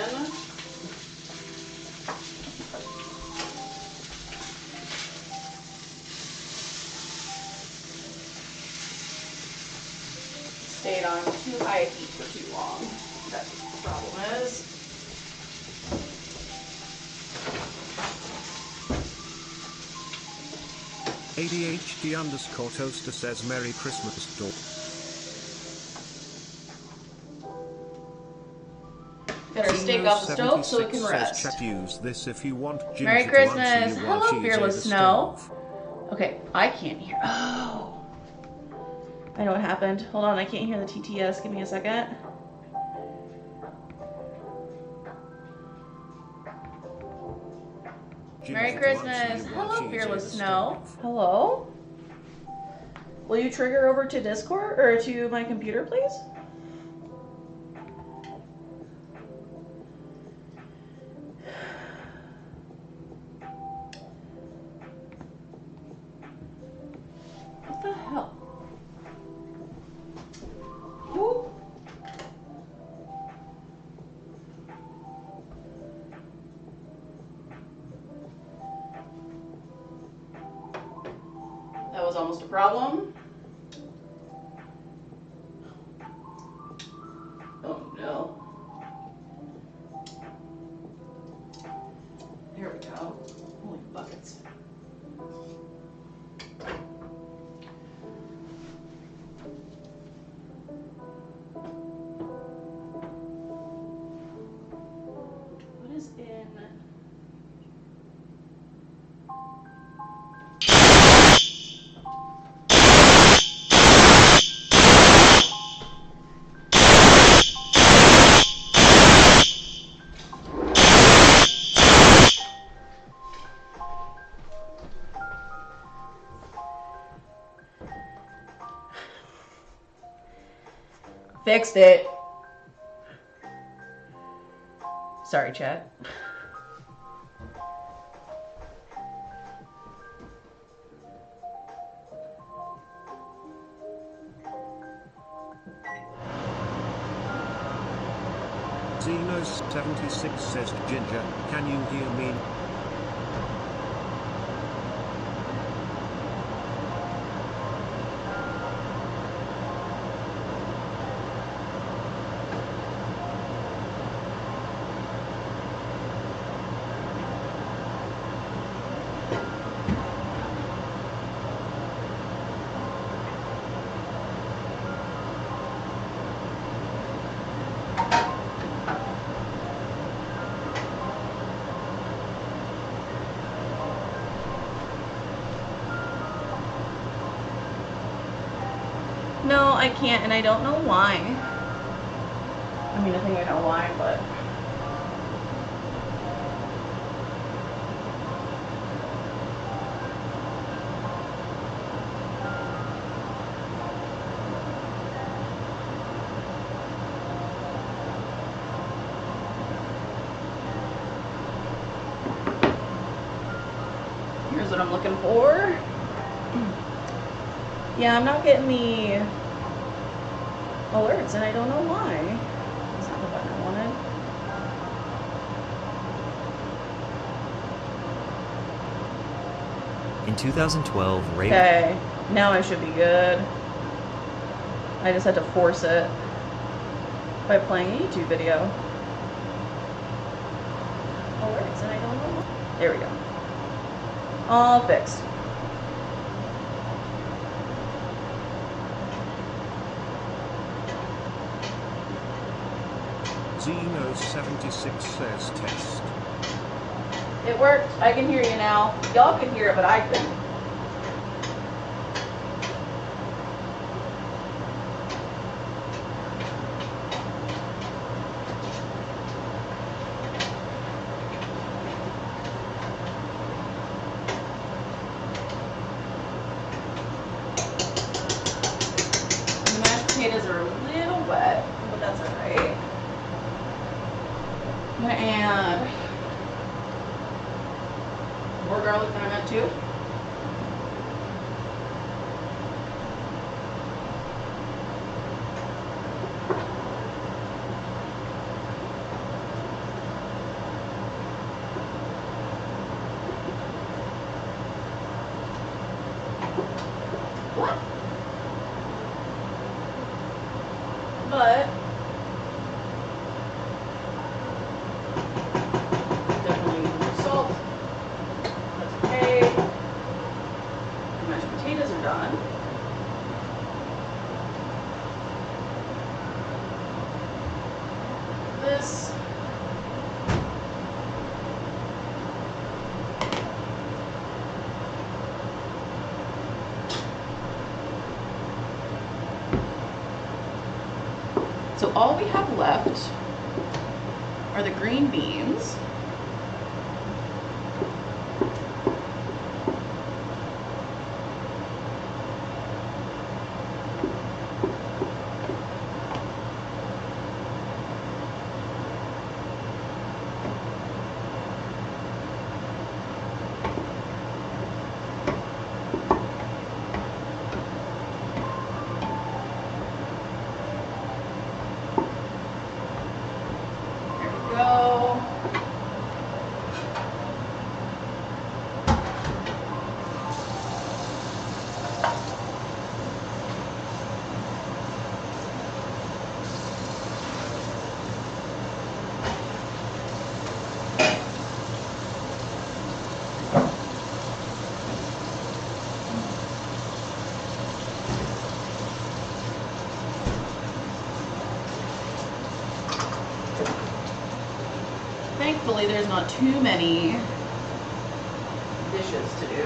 stayed on too high heat for too long. That's what the problem is. ADHD_toaster says Merry Christmas, dog. Get our steak off the stove so it can Says rest. chat, use this if you want Ginger Merry to Christmas. answer you while Hello, she's Fearless at the Snow. stove. Okay, I can't hear. Oh. I know what happened. Hold on, I can't hear the TTS. Give me a second. Ginger Merry to Christmas. answer you while Hello, she's at Fearless the Snow. stove. Hello? Will you trigger over to Discord or to my computer, please? What the hell? Whoop. That was almost a problem. Oh no. There we go. Holy buckets. What is in... Fixed it. Sorry, chat. Xenos76 says Ginger, can you hear me? No, I can't, and I don't know why. I mean, I think I know why, but... Here's what I'm looking for. Yeah, I'm not getting the alerts, and I don't know why. That's not the button I wanted. In 2012, Ray. Okay, now I should be good. I just had to force it by playing a YouTube video. Alerts, and I don't know why. There we go. All fixed. Xenos76 says test. It worked. I can hear you now. Y'all can hear it, but I couldn't. The mashed potatoes are a little wet, but that's alright. I'm gonna add more garlic than I meant to. What? but definitely need more salt. That's okay. The mashed potatoes are done. This so all we have left are the green beans. Go. Thankfully, there's not too many dishes to do.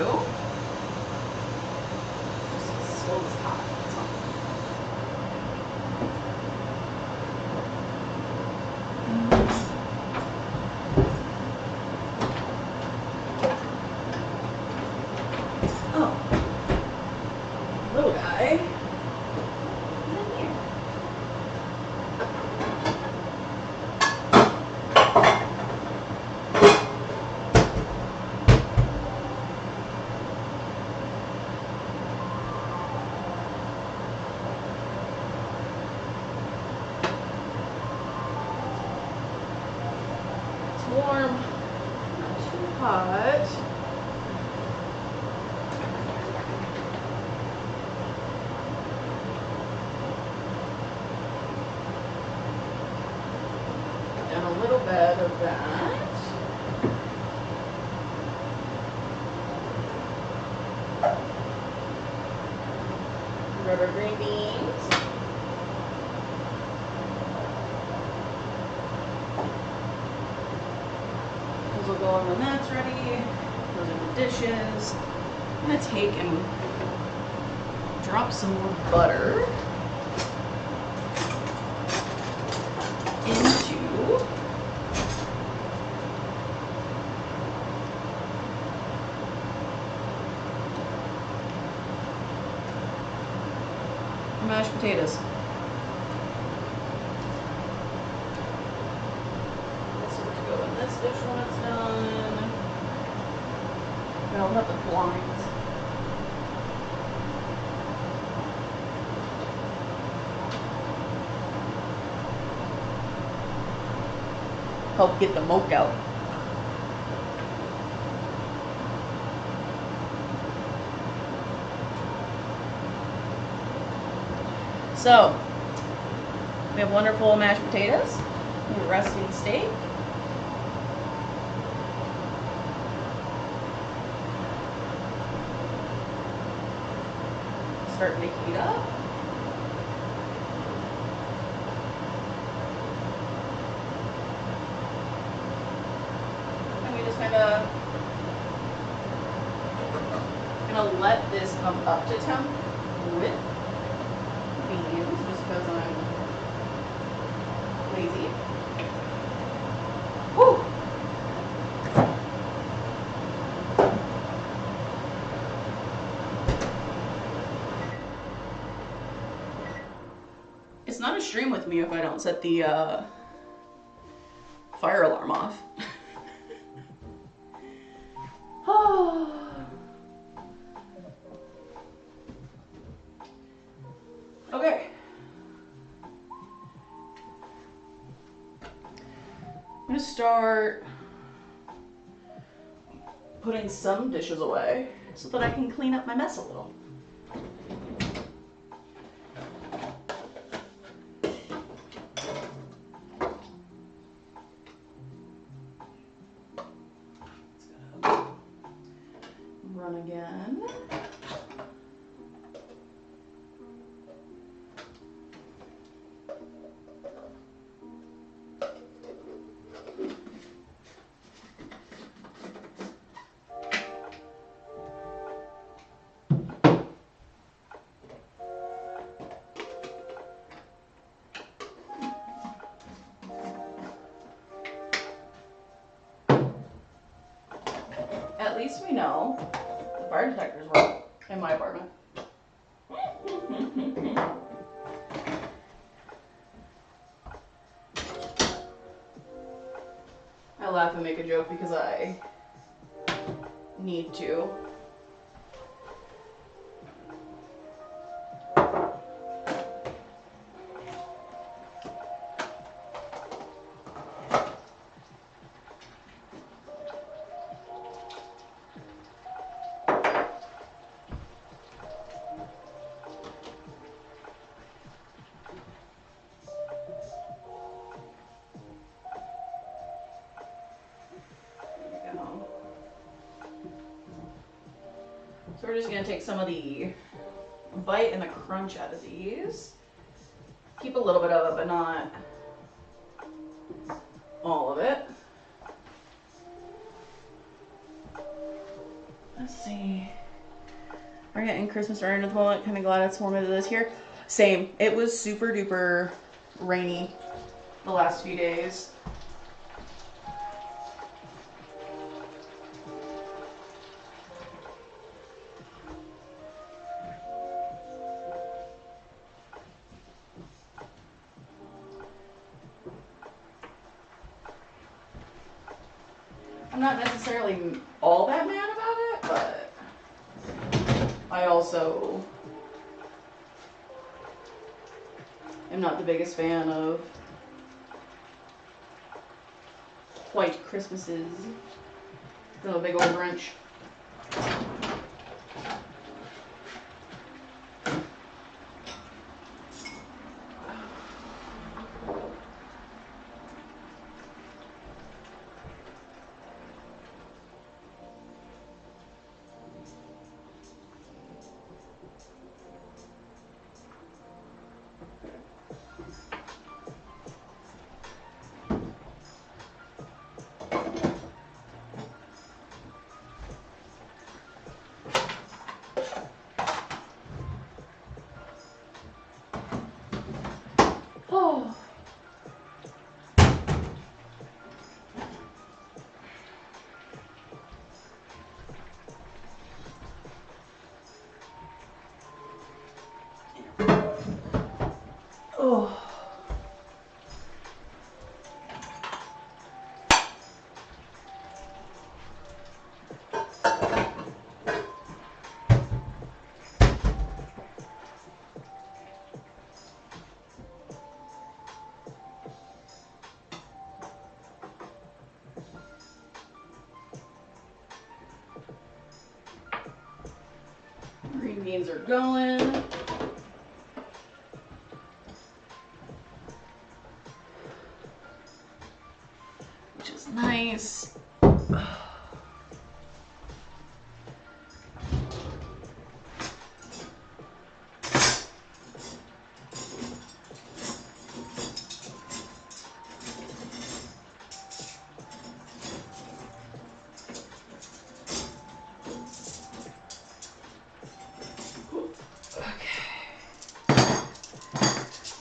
Just slow this hot. That's all. Oh, little guy. Get in here. Warm, not too hot. And a little bit of that. Rubber green beans. Those will go on when that's ready. Those are the dishes. I'm gonna take and drop some more butter into the mashed potatoes. This will go in this dish when it's done. I'll have the blinds. Help get the smoke out. So, we have wonderful mashed potatoes, we have resting steak, starting to heat up. And we just kind of gonna let this come up to temp with beans, just because I'm lazy. Woo! It's not a stream with me if I don't set the fire alarm off. Okay. I'm gonna start putting some dishes away so that I can clean up my mess a little. run again. At least we know the fire detectors work in my apartment. I laugh and make a joke because I need to. So we're just gonna take some of the bite and the crunch out of these. Keep a little bit of it, but not all of it. Let's see. We're getting Christmas right at the moment. Kind of glad it's warm into this here. Same. It was super duper rainy the last few days. I'm not necessarily all that mad about it, but I also am not the biggest fan of white Christmases. I'm a big old Grinch. Oh. Oh. Green beans are going. Which is nice.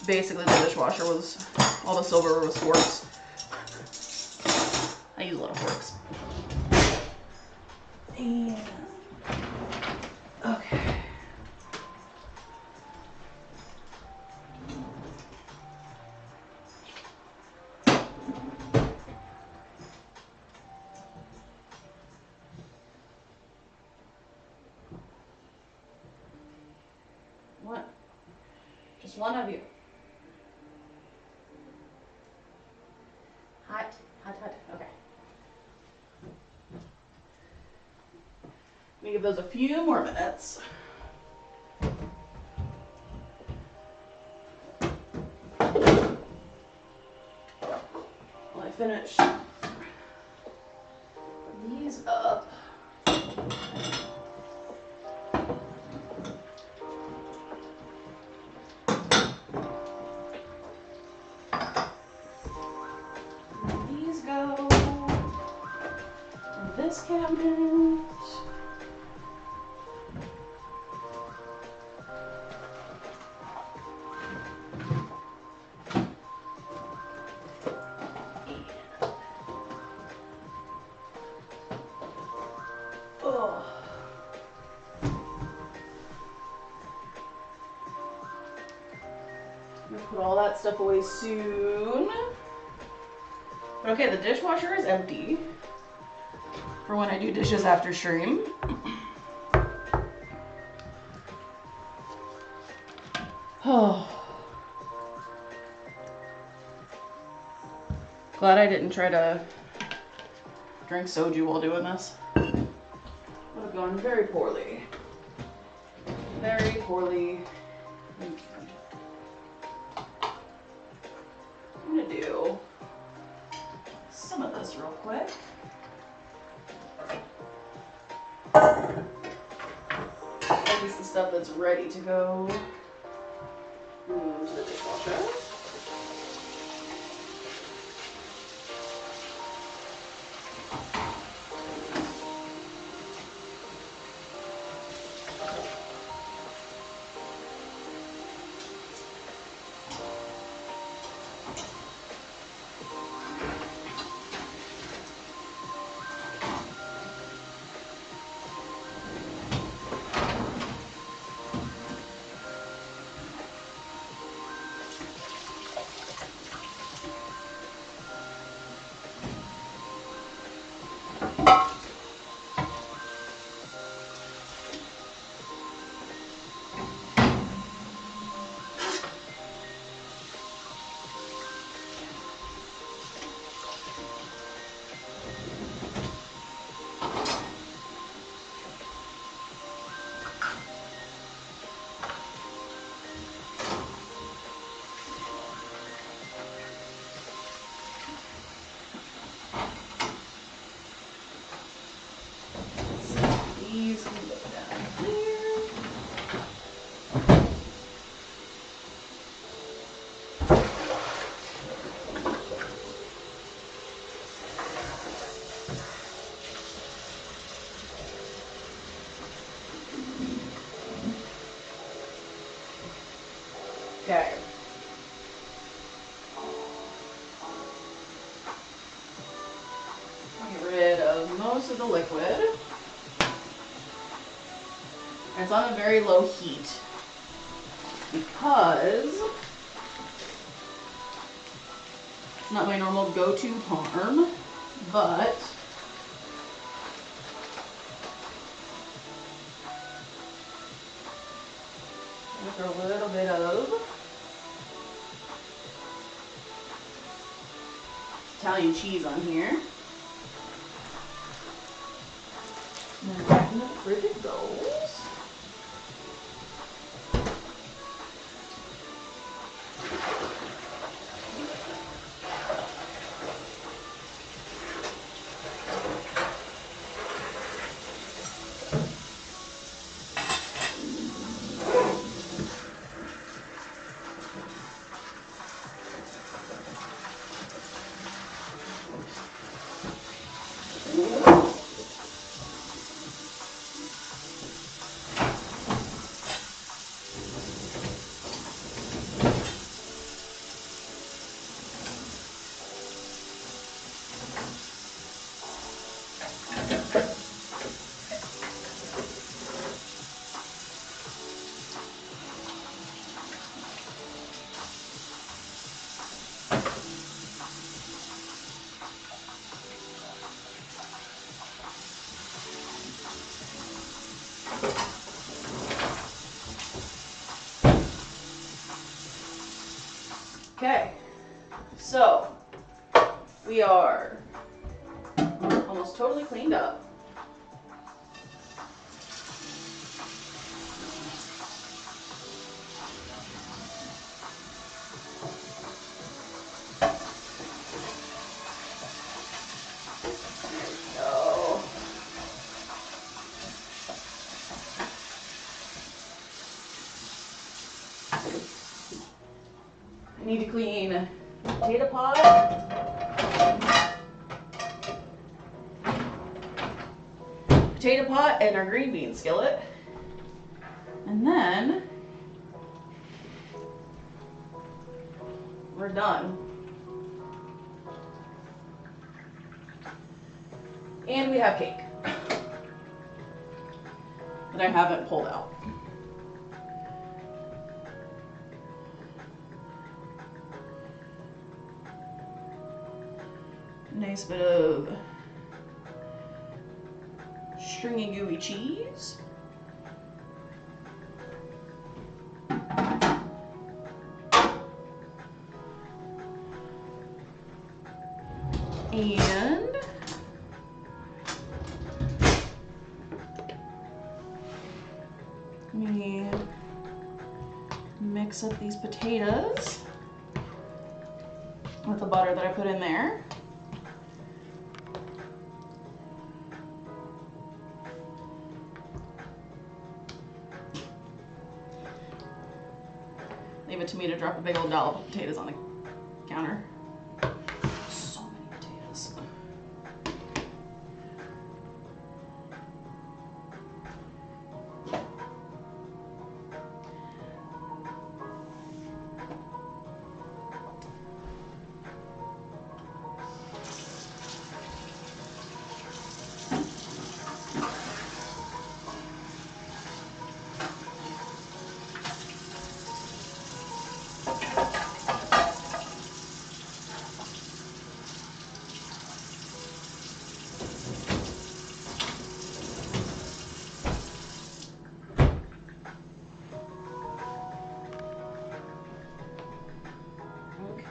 Basically, the dishwasher was, all the silverware was forks. I use a lot of forks. And, okay. What? Just one of you. Hot, hot, hot. Okay. Let me give those a few more minutes. While I finish these up. this cabinet. Oh. I'm gonna put all that stuff away soon. Okay, the dishwasher is empty for when I do dishes after stream. Oh. Glad I didn't try to drink soju while doing this. Would have gone very poorly. Very poorly. I'm gonna do some of this real quick. At least the stuff that's ready to go into the dishwasher. These can go down here. Okay. I'll get rid of most of the liquid. And it's on a very low heat because it's not my normal go-to parm, but I'm gonna throw a little bit of Italian cheese on here. And then back in the fridge it goes. Okay, so we are almost totally cleaned up. There we go. I need to clean potato pot. potato pot and our green bean skillet. And then we're done. And we have cake that I haven't pulled out. Nice bit of stringy gooey cheese. And let me mix up these potatoes with the butter that I put in there. Leave it to me to drop a big old dollop of potatoes on the counter. So many potatoes.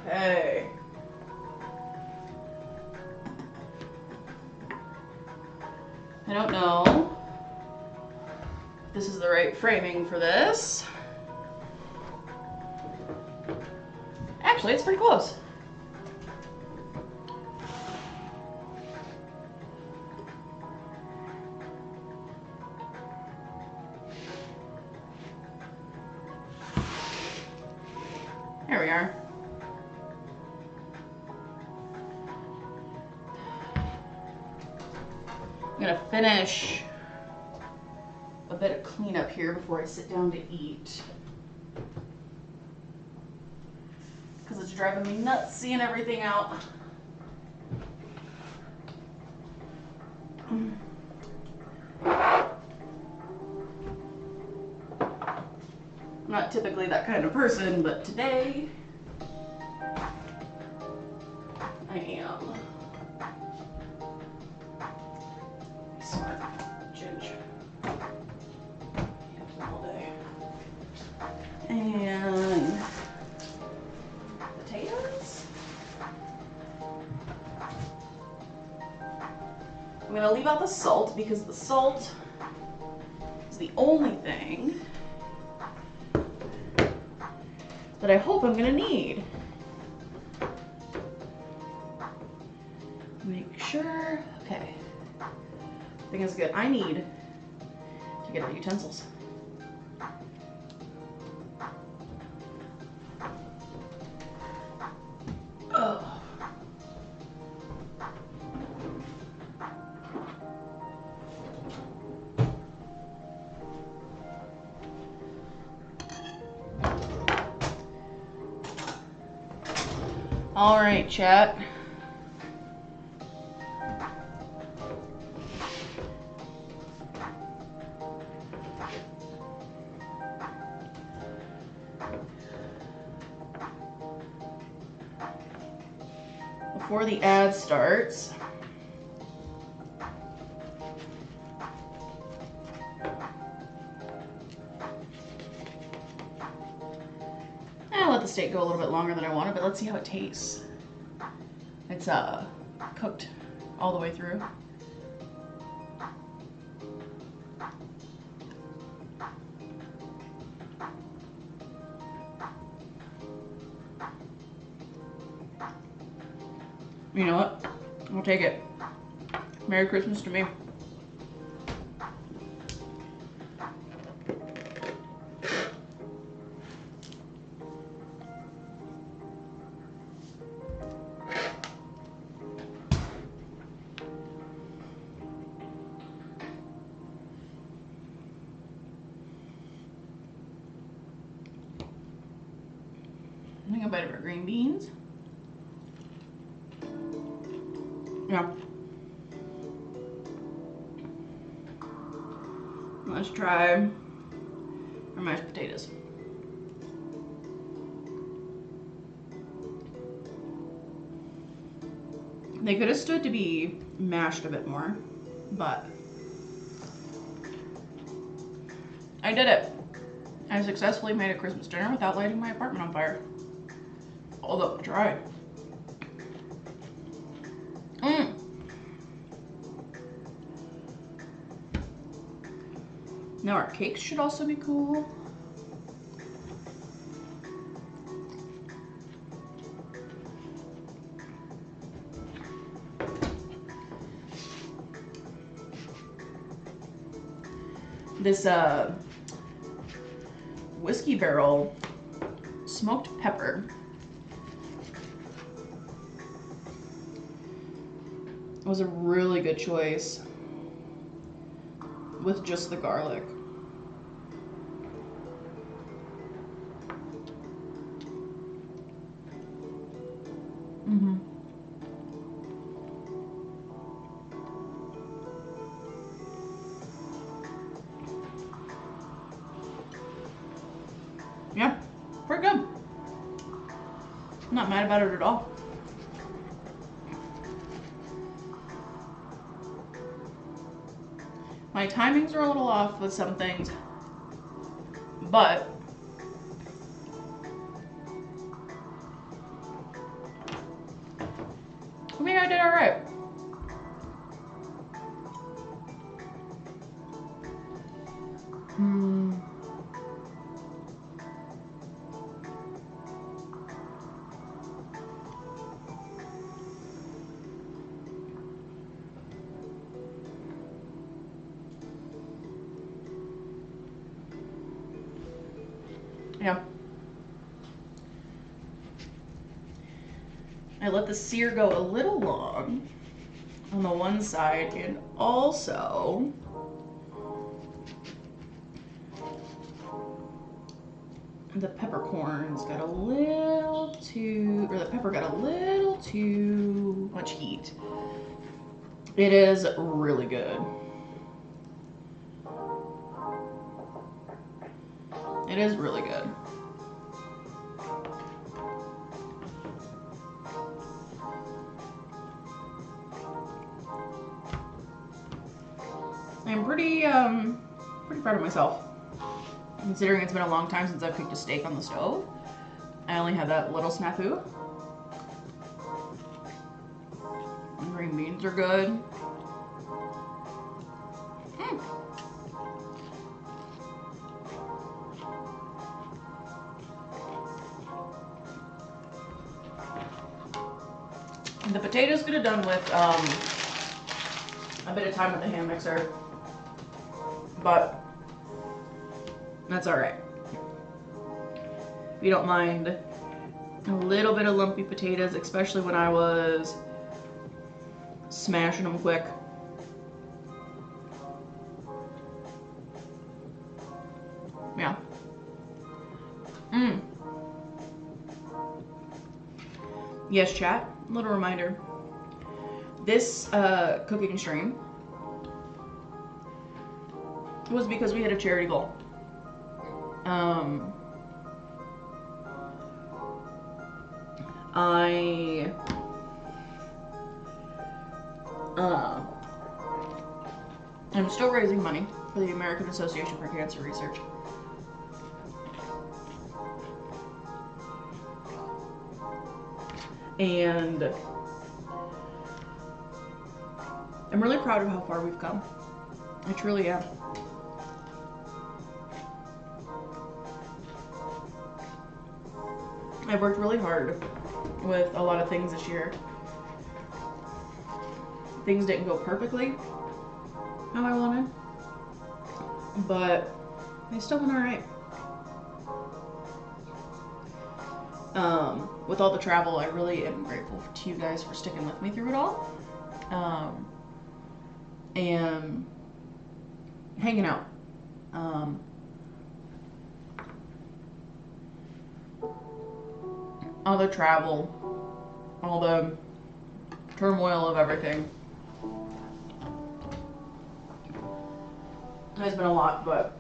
Okay. I don't know if this is the right framing for this. Actually, it's pretty close. There we are. I'm gonna finish a bit of cleanup here before I sit down to eat. Because it's driving me nuts seeing everything out. I'm not typically that kind of person, but today I am. Smart ginger. All day. And potatoes. I'm gonna leave out the salt because the salt is the only thing that I hope I'm gonna need. Make sure, okay. I think it's good. I need to get the utensils. Oh. All right, chat. Before the ad starts, I'll let the steak go a little bit longer than I wanted, but let's see how it tastes. It's cooked all the way through. You know what? I'll take it. Merry Christmas to me. I think a bite of our green beans. Yeah. Let's try our mashed potatoes. They could have stood to be mashed a bit more, but I did it. I successfully made a Christmas dinner without lighting my apartment on fire. Although I tried. Now our cakes should also be cool. This whiskey barrel smoked pepper was a really good choice with just the garlic. Yeah, pretty good. I'm not mad about it at all. My timings are a little off with some things, but I think I did all right. Yeah. I let the sear go a little long on the one side, and also the peppercorns got a little too, or the pepper got a little too much heat. It is really good. It is really good. I'm pretty proud of myself, considering it's been a long time since I've cooked a steak on the stove. I only had that little snafu. The green beans are good. The potatoes could have done with a bit of time with the hand mixer, but that's all right. If you don't mind a little bit of lumpy potatoes, especially when I was smashing them quick. Yeah. Yes, chat. Little reminder. This cooking stream was because we had a charity goal. I'm still raising money for the American Association for Cancer Research. And I'm really proud of how far we've come. I truly am. I've worked really hard with a lot of things this year. Things didn't go perfectly how I wanted, but they still went alright. With all the travel, I really am grateful to you guys for sticking with me through it all. And hanging out. all the travel, all the turmoil of everything. It's been a lot, but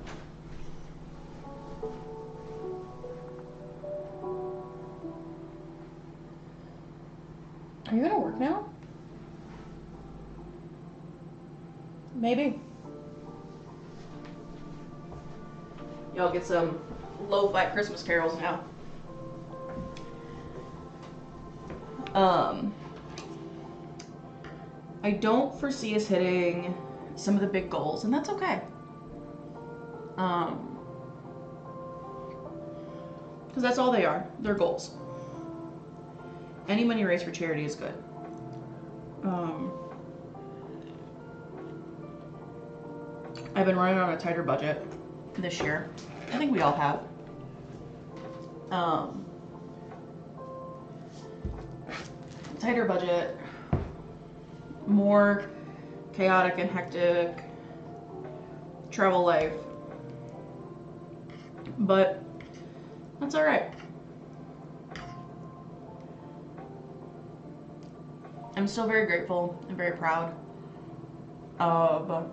are you gonna work now? Maybe. Y'all get some lo-fi Christmas carols now. I don't foresee us hitting some of the big goals, and that's okay. Because that's all they are. They're goals. Any money raised for charity is good. I've been running on a tighter budget this year. I think we all have. Tighter budget, more chaotic and hectic travel life, but that's all right. I'm still very grateful and very proud of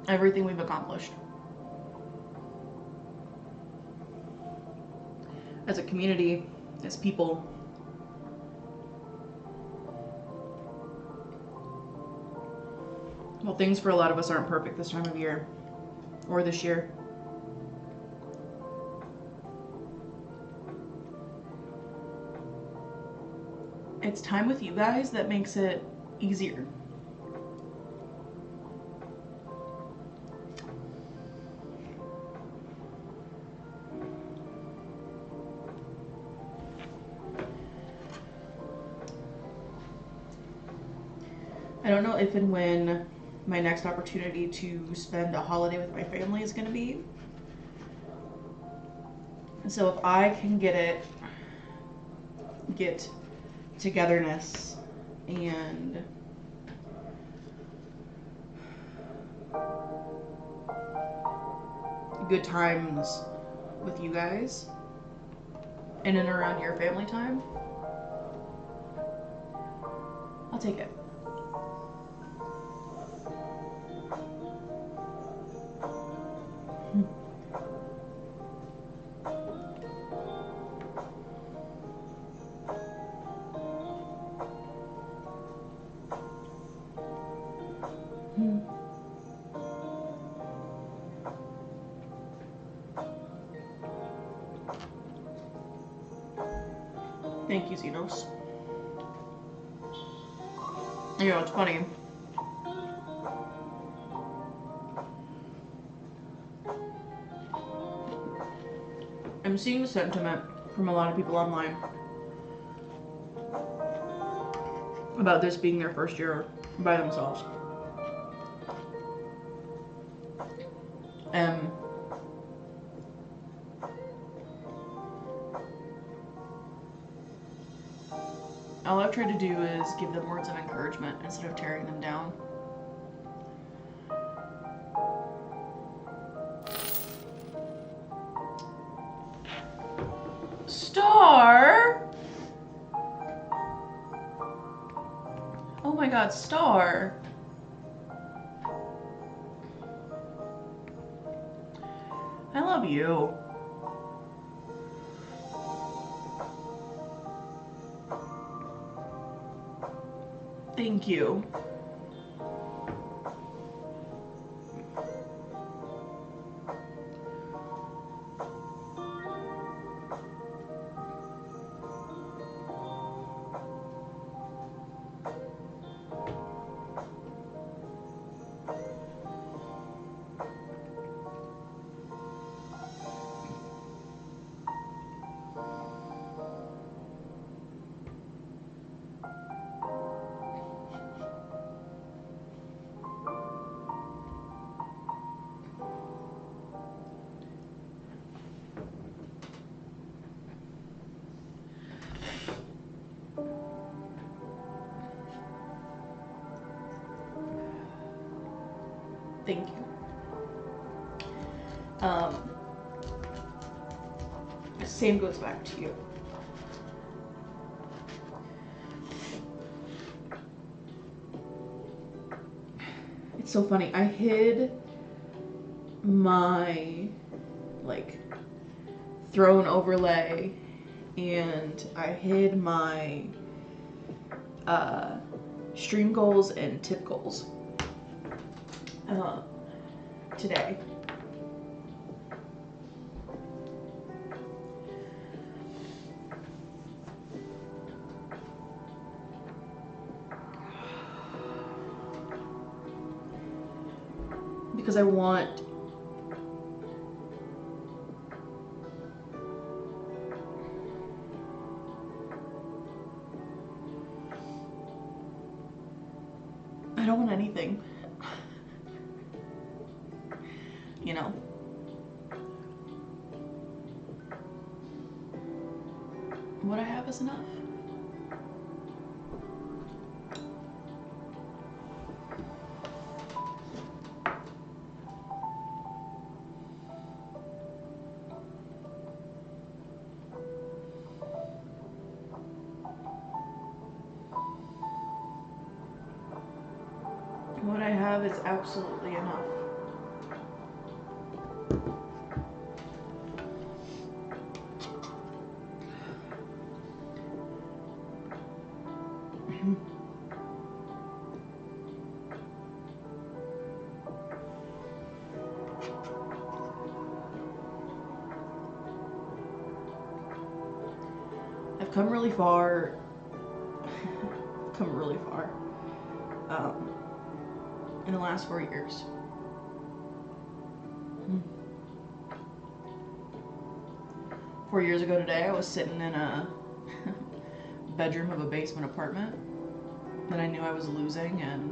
everything we've accomplished as a community, as people. Well, things for a lot of us aren't perfect this time of year or this year. It's time with you guys that makes it easier. I don't know if and when my next opportunity to spend a holiday with my family is going to be. So if I can get togetherness and good times with you guys in and around your family time, I'll take it. Thank you, Xenos. You know, it's funny. I'm seeing the sentiment from a lot of people online about this being their first year by themselves. All I've tried to do is give them words of encouragement instead of tearing them down. Star! Oh my god, Star! I love you. Thank you. Thank you. Same goes back to you. It's so funny. I hid my like throne overlay and I hid my stream goals and tip goals today. Because I want anything, you know. What I have is enough. What I have is absolutely enough. I've come really far. In the last 4 years. 4 years ago today, I was sitting in a bedroom of a basement apartment that I knew I was losing, and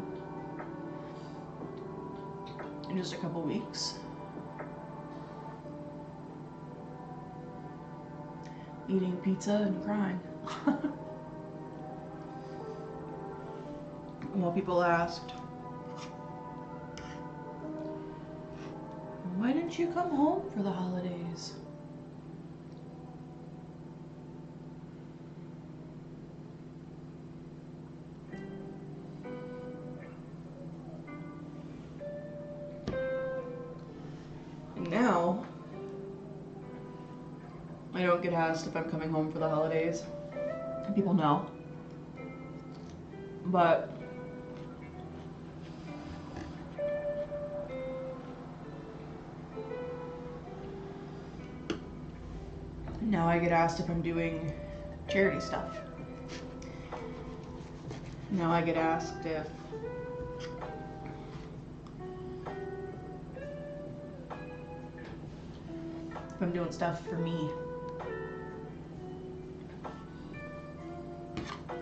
in just a couple weeks, eating pizza and crying. Well, people asked, why didn't you come home for the holidays? And now, I don't get asked if I'm coming home for the holidays. And people know. But now I get asked if I'm doing charity stuff. Now I get asked if I'm doing stuff for me.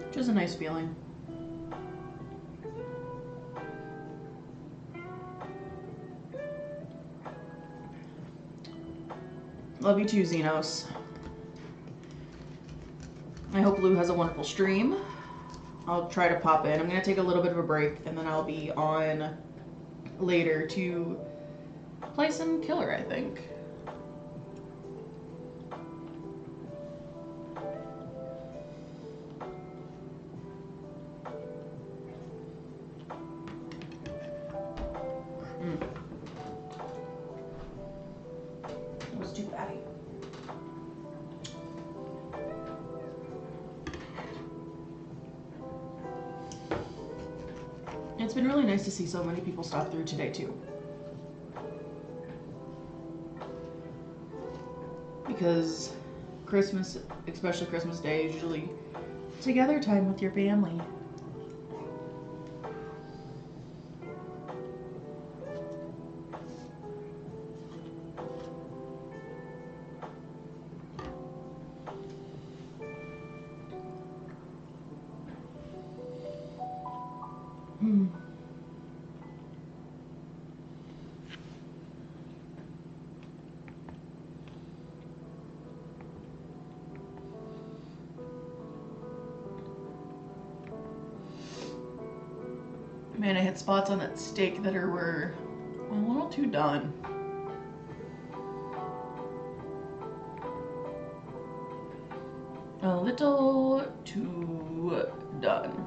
Which is a nice feeling. Love you too, Xenos. I hope Lou has a wonderful stream. I'll try to pop in. I'm going to take a little bit of a break, and then I'll be on later to play some Killer, I think. It was too fatty. It's been really nice to see so many people stop through today too. Because Christmas, especially Christmas Day, is usually together time with your family. Man, I hit spots on that steak that were a little too done. a little too done.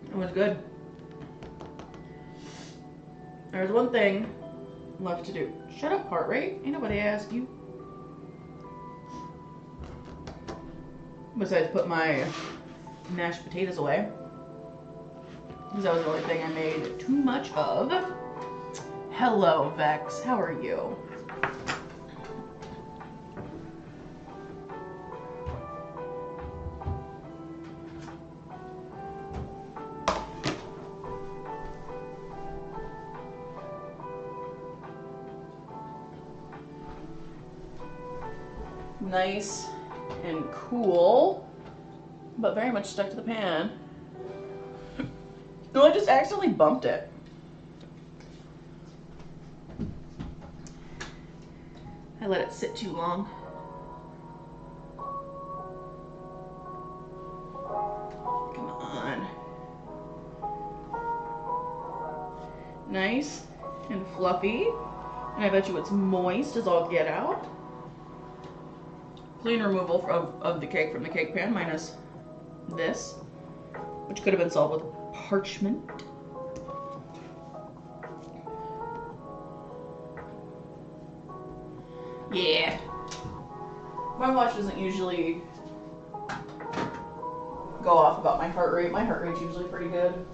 It was good. There's one thing left to do. Shut up, heart rate. Ain't nobody asked you. Besides put my mashed potatoes away. Because that was the only thing I made too much of. Hello, Vex. How are you? Nice and cool, but very much stuck to the pan. No, I just accidentally bumped it. I let it sit too long. Come on. Nice and fluffy. And I bet you it's moist as all get out. Clean removal of the cake from the cake pan, minus this, which could have been solved with parchment. Yeah. My watch doesn't usually go off about my heart rate. My heart rate's usually pretty good.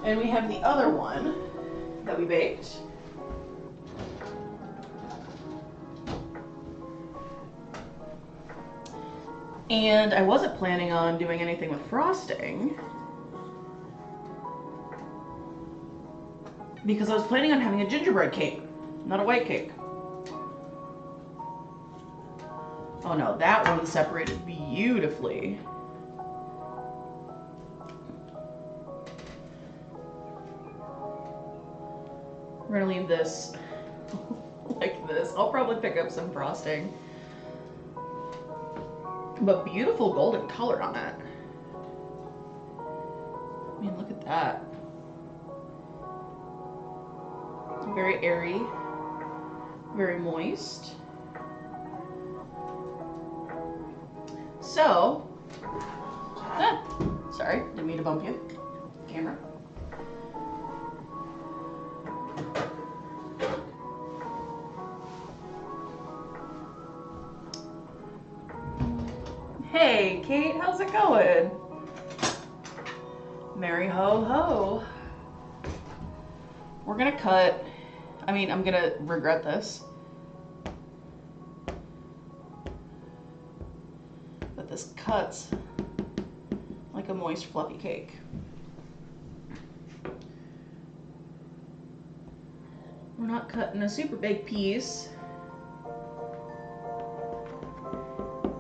And we have the other one that we baked. And I wasn't planning on doing anything with frosting because I was planning on having a gingerbread cake, not a white cake. Oh no, that one separated beautifully. We're gonna leave this like this. I'll probably pick up some frosting. But beautiful golden color on it. I mean, look at that. Very airy, very moist. So, sorry, didn't mean to bump you. Camera. Hey, Kate, how's it going? Merry ho ho. We're gonna cut, I'm gonna regret this. But this cuts like a moist, fluffy cake. We're not cutting a super big piece.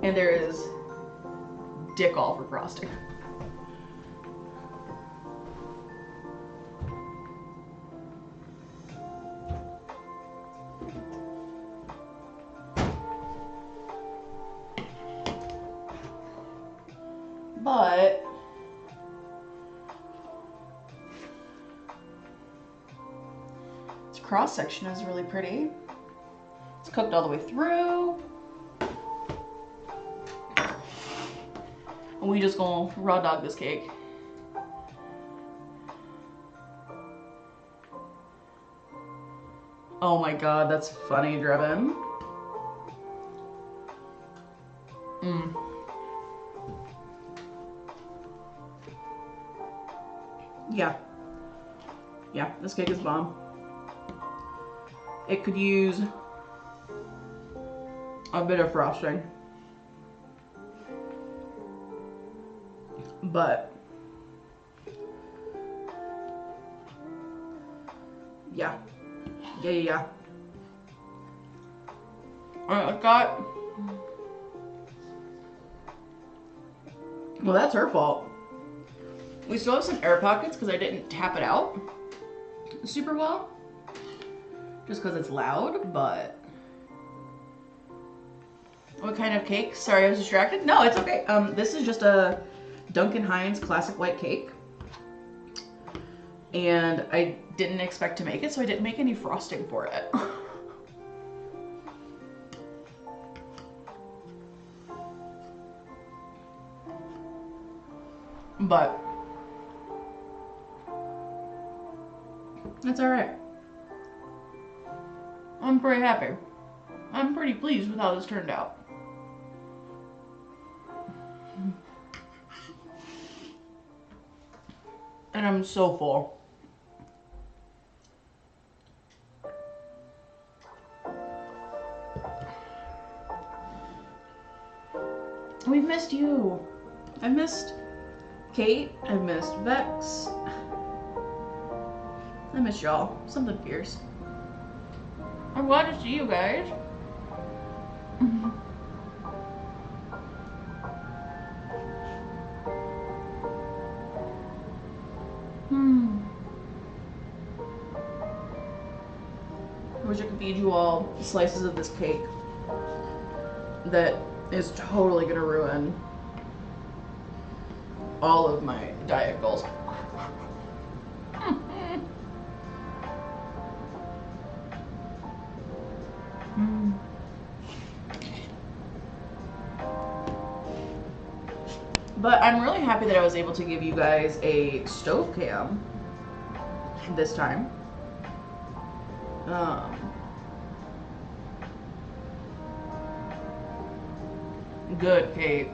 And there is dick all for frosting. But its cross section is really pretty. It's cooked all the way through. And we just gonna raw dog this cake. Oh my god, that's funny, Drebin. Yeah. Yeah, this cake is bomb. It could use a bit of frosting. But yeah. Yeah. Alright, got. Well, that's her fault. We still have some air pockets because I didn't tap it out super well. Just because it's loud, but. What kind of cake? Sorry, I was distracted. No, it's okay. This is just a Duncan Hines classic white cake. And I didn't expect to make it, so I didn't make any frosting for it. But that's alright. I'm pretty happy. I'm pretty pleased with how this turned out. And I'm so full. We've missed you. I've missed Kate. I've missed Vex. I miss y'all. Something fierce. I'm glad to see you guys. I wish I could feed you all slices of this cake that is totally gonna ruin all of my diet goals. But I'm really happy that I was able to give you guys a stove cam this time. Good, Kate.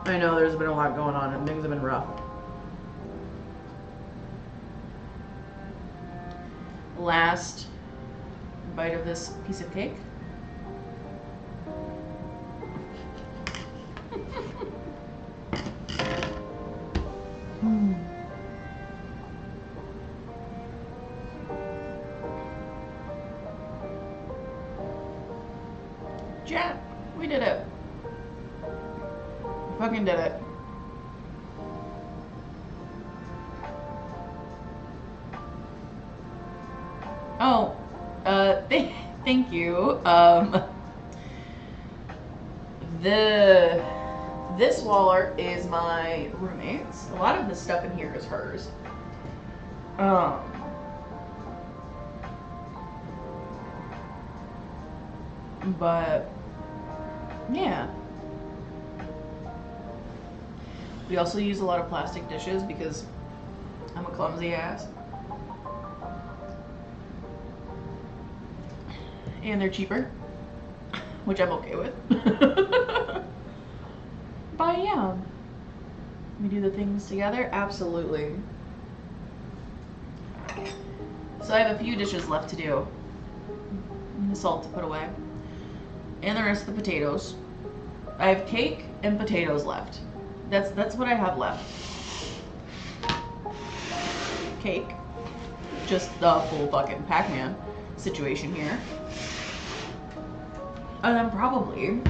I know there's been a lot going on and things have been rough. Last bite of this piece of cake. Jack, we did it. We fucking did it. Oh, thank you. This wall art is my roommate's. A lot of the stuff in here is hers. But yeah. We also use a lot of plastic dishes because I'm a clumsy ass. And they're cheaper, which I'm okay with. But yeah, we do the things together, absolutely. So I have a few dishes left to do. And the salt to put away. And the rest of the potatoes. I have cake and potatoes left. That's what I have left. Cake. Just the full fucking Pac-Man situation here. And then probably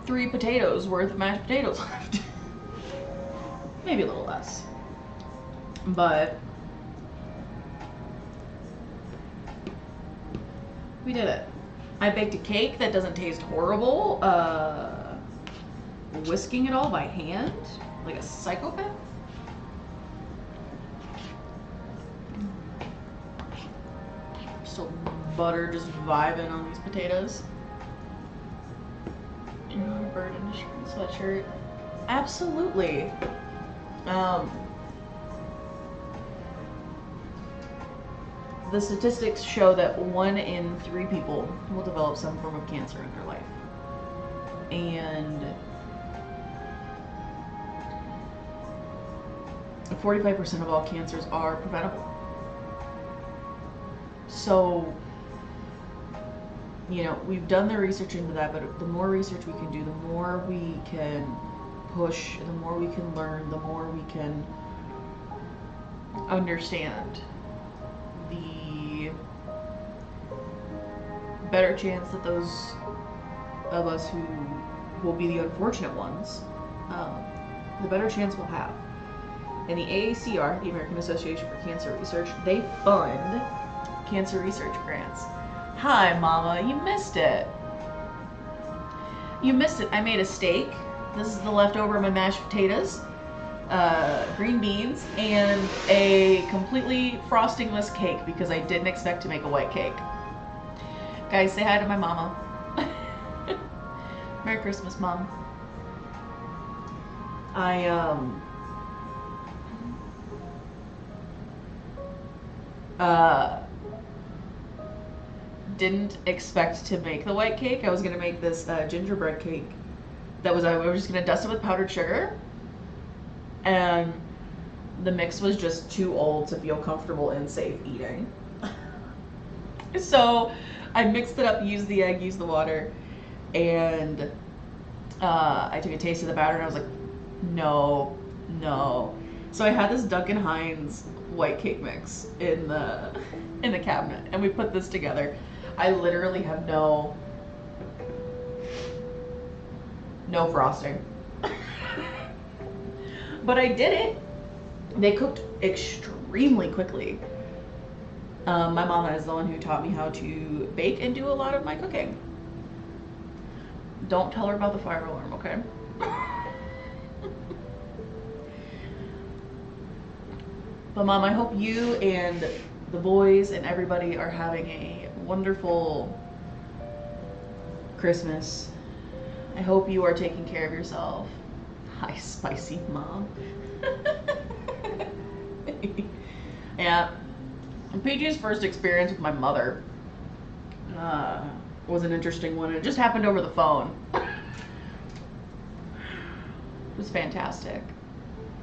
3 potatoes worth of mashed potatoes left. Maybe a little less. But we did it. I baked a cake that doesn't taste horrible, whisking it all by hand, like a psychopath. Still butter just vibing on these potatoes. And bird in a sweatshirt. Absolutely. The statistics show that 1 in 3 people will develop some form of cancer in their life. And 45% of all cancers are preventable. So, you know, we've done the research into that, but the more research we can do, the more we can push, the more we can learn, the more we can understand, the better chance that those of us who will be the unfortunate ones, the better chance we'll have. And the AACR, the American Association for Cancer Research, they fund cancer research grants. Hi, Mama, you missed it. You missed it. I made a steak. This is the leftover of my mashed potatoes, green beans, and a completely frostingless cake because I didn't expect to make a white cake. Guys, say hi to my mama. Merry Christmas, Mom. I didn't expect to make the white cake. I was gonna make this gingerbread cake. I was just gonna dust it with powdered sugar, and the mix was just too old to feel comfortable and safe eating. So I mixed it up, used the egg, used the water, and I took a taste of the batter and I was like, no. So I had this Duncan Hines white cake mix in the cabinet, and we put this together. I literally have no frosting. But I did it. They cooked extremely quickly. My mama is the one who taught me how to bake and do a lot of my cooking. Don't tell her about the fire alarm, okay? But Mom, I hope you and the boys and everybody are having a wonderful Christmas. I hope you are taking care of yourself. Hi, spicy Mom. Yeah. PG's first experience with my mother was an interesting one. It just happened over the phone. It was fantastic.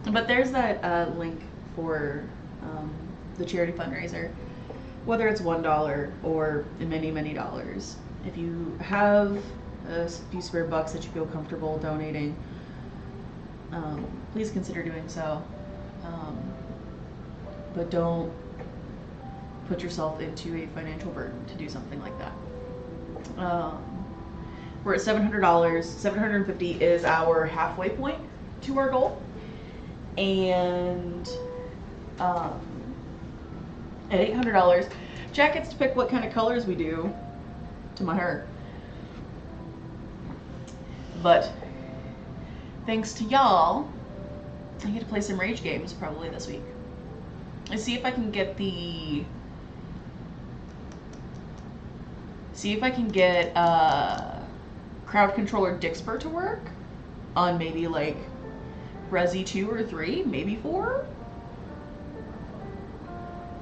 But there's that link for the charity fundraiser, whether it's $1 or many dollars. If you have a few spare bucks that you feel comfortable donating, please consider doing so. But don't put yourself into a financial burden to do something like that. We're at $700. $750 is our halfway point to our goal. And at $800, Jack gets to pick what kind of colors we do to my hair. But thanks to y'all, I get to play some rage games probably this week. I see if I can get Crowd Controller Dixper to work on maybe like Resi 2 or 3, maybe 4.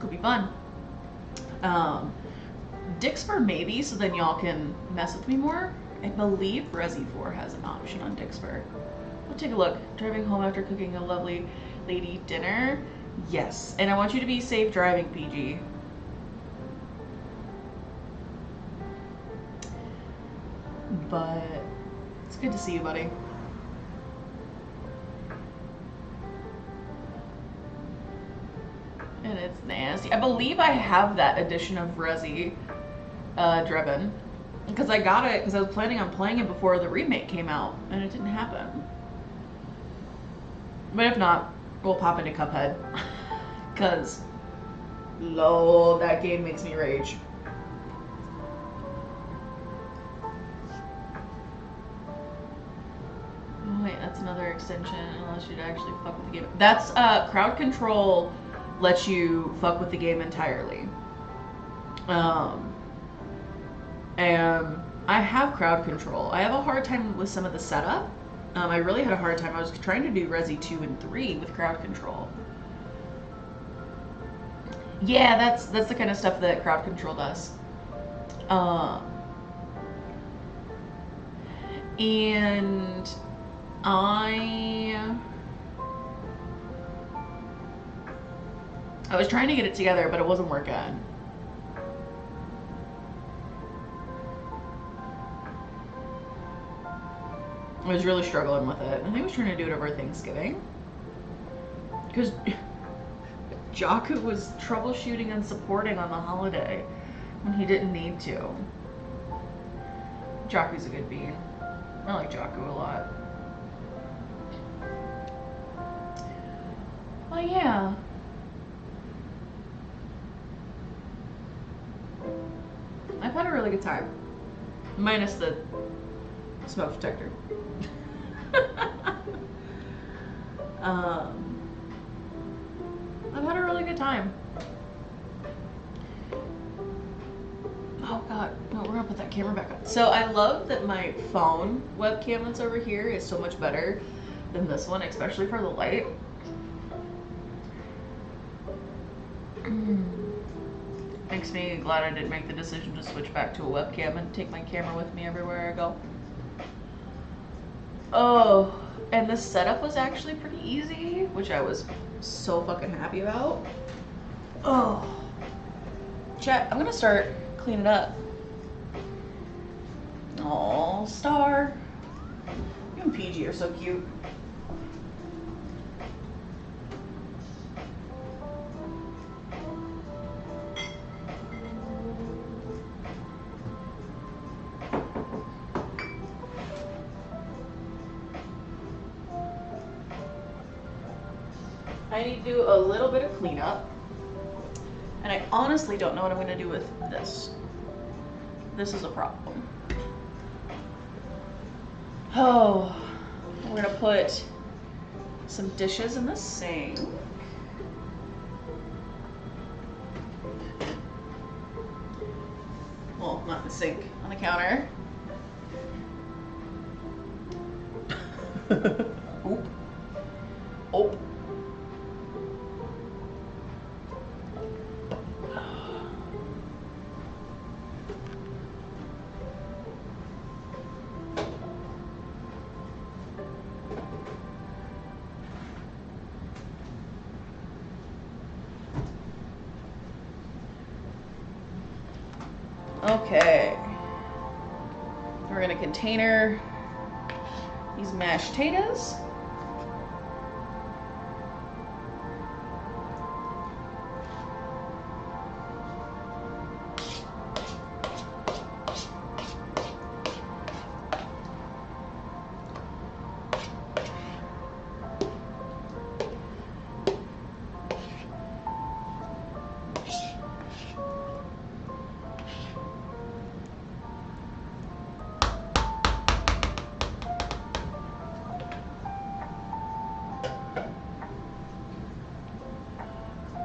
Could be fun. Dixper maybe, so then y'all can mess with me more. I believe Resi 4 has an option on Dixper. We'll take a look. Driving home after cooking a lovely lady dinner. Yes, and I want you to be safe driving, PG. But it's good to see you, buddy. And it's nasty. I believe I have that edition of Resi Driven. Because I got it because I was planning on playing it before the remake came out, and it didn't happen. But if not, we'll pop into Cuphead. Because, lol, that game makes me rage. Oh, wait, that's another extension, unless you'd actually fuck with the game. That's, Crowd Control lets you fuck with the game entirely. And I have Crowd Control. I have a hard time with some of the setup. I really had a hard time. I was trying to do Resi 2 and 3 with Crowd Control. Yeah, that's the kind of stuff that Crowd Control does. And I I was trying to get it together, but it wasn't working. I was really struggling with it. I think I was trying to do it over Thanksgiving. Because Jaku was troubleshooting and supporting on the holiday when he didn't need to. Jaku's a good bean. I like Jaku a lot. Well, yeah. I've had a really good time. Minus the smoke detector. I've had a really good time. Oh god, no, we're gonna put that camera back on. So I love that my phone webcam that's over here is so much better than this one, especially for the light. Makes me glad I didn't make the decision to switch back to a webcam and take my camera with me everywhere I go. Oh, and this setup was actually pretty easy, which I was so fucking happy about. Oh. Chat, I'm gonna start cleaning up. Aw, Star. You and PG are so cute. I need to do a little bit of cleanup. And I honestly don't know what I'm going to do with this. This is a problem. Oh, we're going to put some dishes in the sink. Well, not in the sink, on the counter. Oop. Oop. Okay, we're gonna container these mashed potatoes.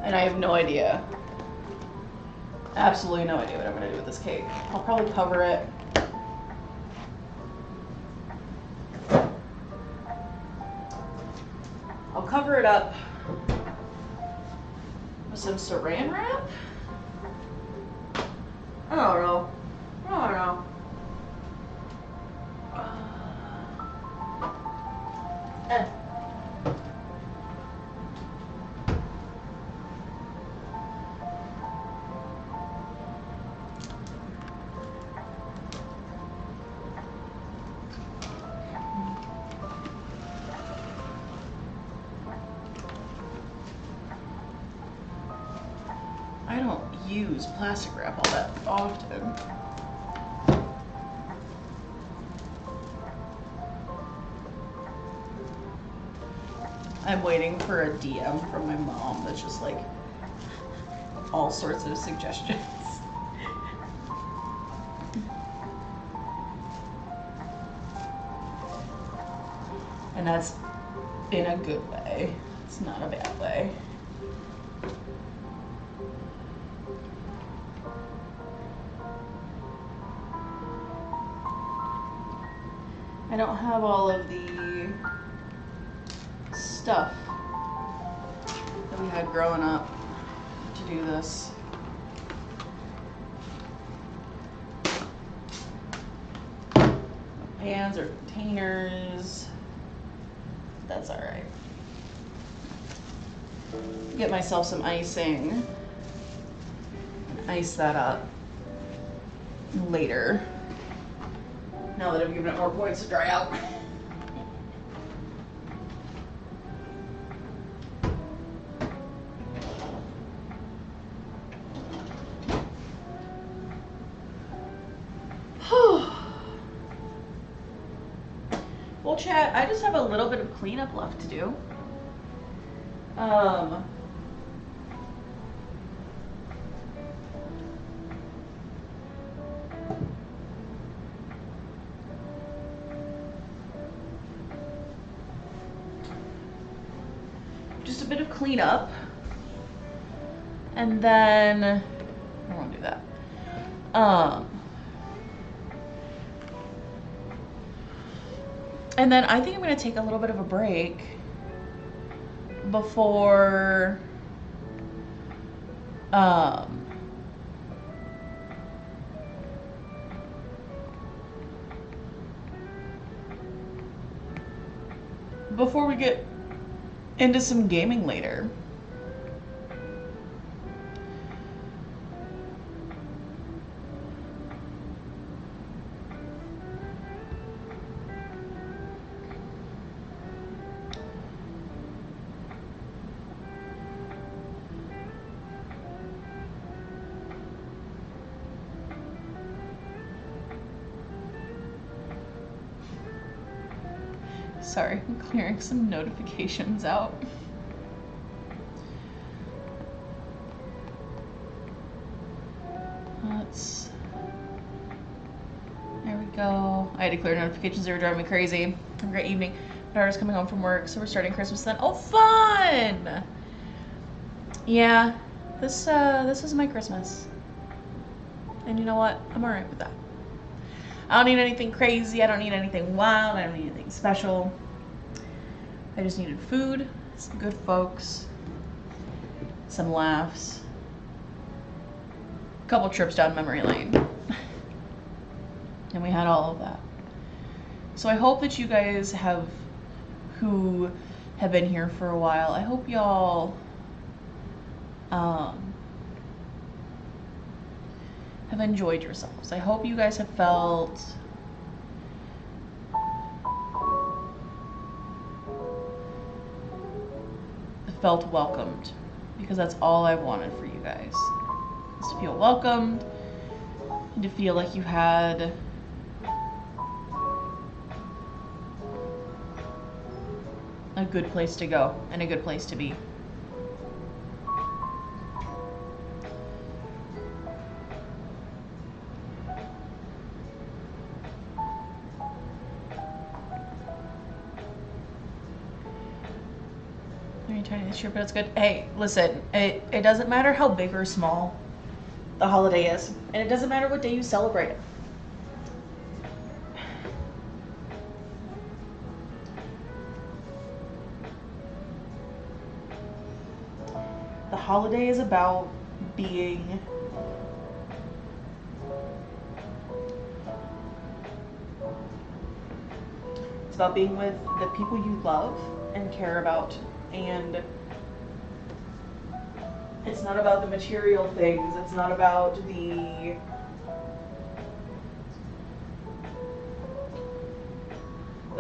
And I have no idea. Absolutely no idea what I'm gonna do with this cake. I'll probably cover it. I'll cover it up with some saran wrap. I don't know. I don't know. I don't use plastic wrap all that often. I'm waiting for a DM from my mom that's just like all sorts of suggestions. And that's in a good way. It's not a bad way. I don't have all of the stuff that we had growing up to do this. Pans or containers. That's all right. get myself some icing and ice that up later. Now that I've given it more points to dry out. Well, chat, I just have a little bit of cleanup left to do. Just a bit of cleanup. And then, I won't do that. And then I think I'm gonna take a little bit of a break before before we get into some gaming later. Sorry, I'm clearing some notifications out. There we go. I had to clear notifications, they were driving me crazy. Have a great evening. My daughter's coming home from work, so we're starting Christmas then. Oh, fun! Yeah, this is my Christmas. And you know what? I'm alright with that. I don't need anything crazy, I don't need anything wild, I don't need anything special. I just needed food, some good folks, some laughs, a couple trips down memory lane. And we had all of that. So I hope that you guys who have been here for a while, I hope y'all have enjoyed yourselves. I hope you guys have felt welcomed, because that's all I wanted for you guys, is to feel welcomed and to feel like you had a good place to go and a good place to be. Tiny this year, but it's good. Hey, listen, it doesn't matter how big or small the holiday is, and it doesn't matter what day you celebrate it. The holiday is about being it's about being with the people you love and care about. And it's not about the material things. It's not about the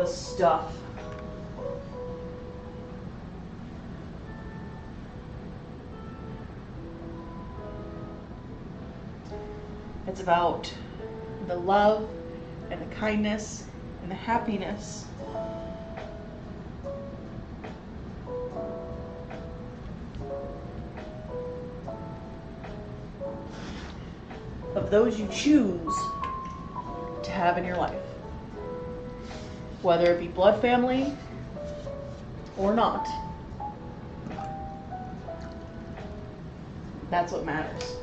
stuff. It's about the love and the kindness and the happiness of those you choose to have in your life. Whether it be blood family or not. That's what matters.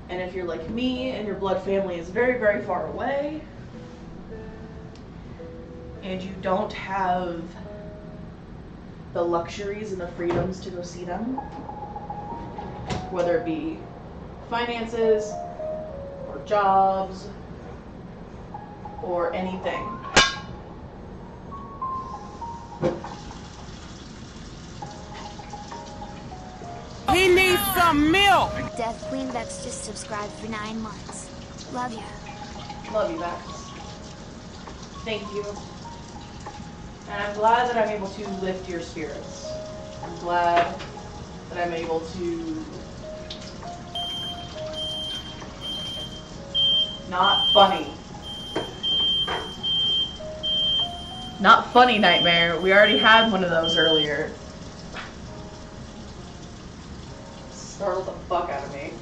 And if you're like me and your blood family is very, very far away, and you don't have the luxuries and the freedoms to go see them, whether it be finances or jobs or anything. He needs some milk! Death Queen Vex just subscribed for 9 months. Love ya. Love you, Vex. Thank you. And I'm glad that I'm able to lift your spirits. I'm glad that I'm able to... Not funny. Not funny, Nightmare. We already had one of those earlier. Startled the fuck out of me.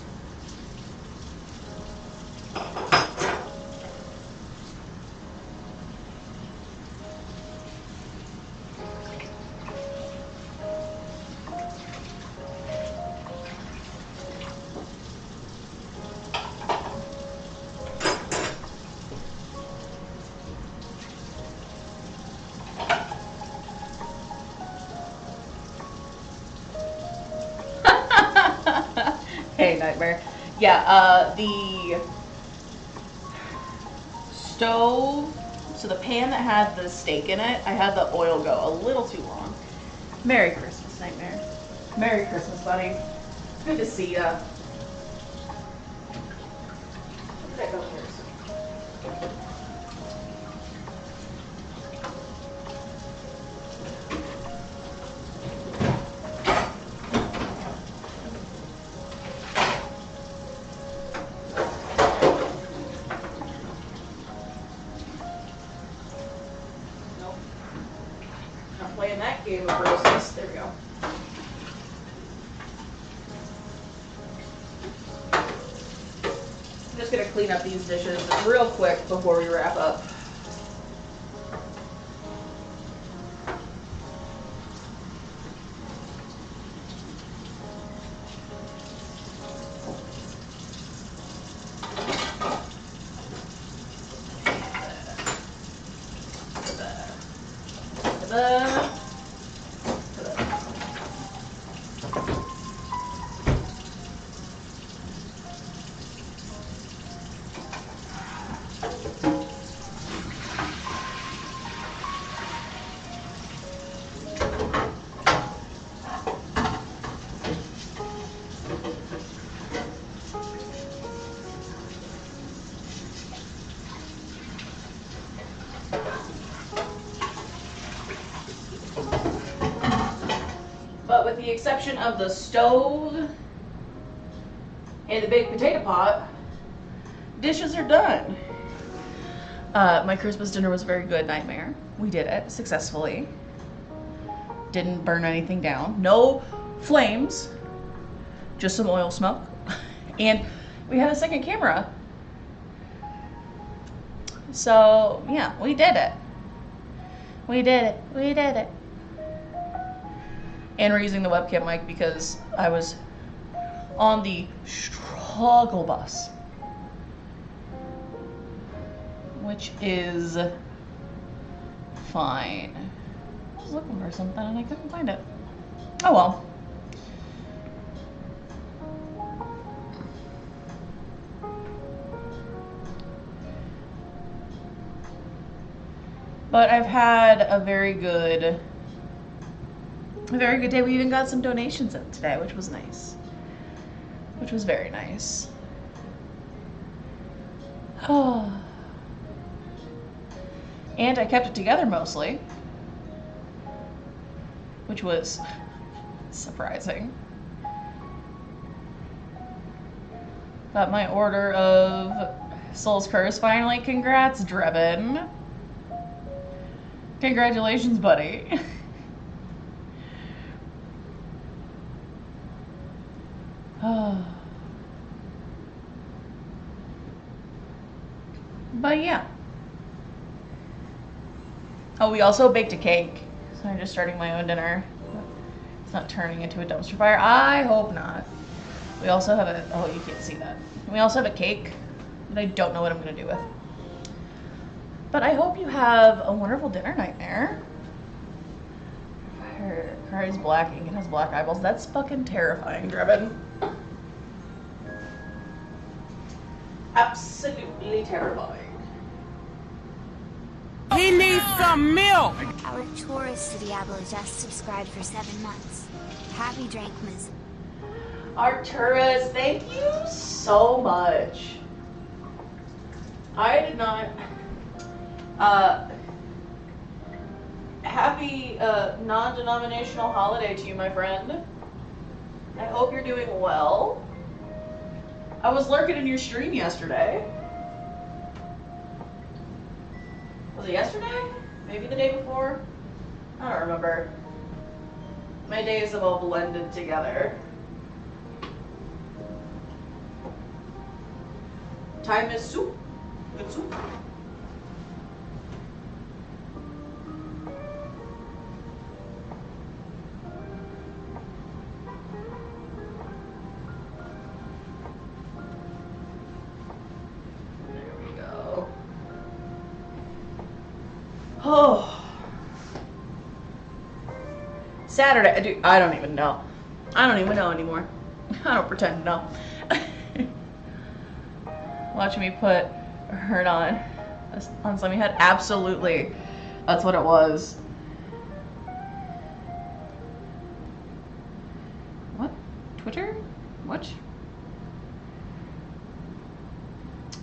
Hey, Nightmare. Yeah, the stove, so the pan that had the steak in it, I had the oil go a little too long. Merry Christmas, Nightmare. Merry Christmas, buddy. Good to see ya. Where did I go here? Playing that game of Christmas. There we go. I'm just gonna clean up these dishes real quick before we wrap up. But with the exception of the stove and the baked potato pot, dishes are done. My Christmas dinner was very good, Nightmare. We did it successfully. Didn't burn anything down. No flames, just some oil smoke. And we had a second camera. So, yeah, we did it. We did it. We did it. And we're using the webcam mic because I was on the struggle bus, which is fine. I was looking for something and I couldn't find it. Oh well. But I've had a very good day. We even got some donations in today, which was nice. Which was very nice. Oh. And I kept it together mostly, which was surprising. Got my order of Soul's Curse finally. Congrats, Drebin. Congratulations, buddy. But yeah. Oh, we also baked a cake. So I'm just starting my own dinner. It's not turning into a dumpster fire. I hope not. We also have a, oh, you can't see that. We also have a cake that I don't know what I'm going to do with. But I hope you have a wonderful dinner, Nightmare. Her eyes black ink and has black eyeballs. That's fucking terrifying, Drebin. Absolutely terrifying. He needs some milk. Our tourist Diablo just subscribed for 7 months. Happy Drankmas. Arcturus, thank you so much. I did not. Happy non-denominational holiday to you, my friend. I hope you're doing well. I was lurking in your stream yesterday. Was it yesterday? Maybe the day before? I don't remember. My days have all blended together. Time is soup. Good soup. There we go. Oh. Saturday. Dude, I don't even know. I don't even know anymore. I don't pretend to know. Watching me put a hurt on Slimy Head. Absolutely. That's what it was. What? Twitter? What?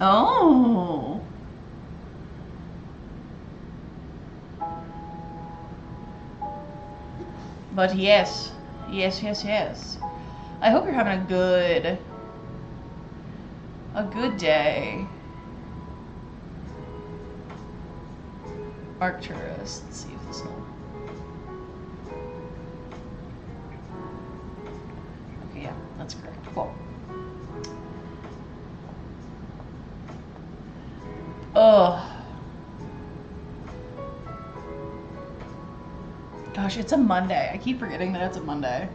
Oh. But yes. Yes, yes, yes. I hope you're having a good day. Arcturus. Let's see if this will. Okay, yeah, that's correct. Cool. Ugh. Gosh, it's a Monday. I keep forgetting that it's a Monday.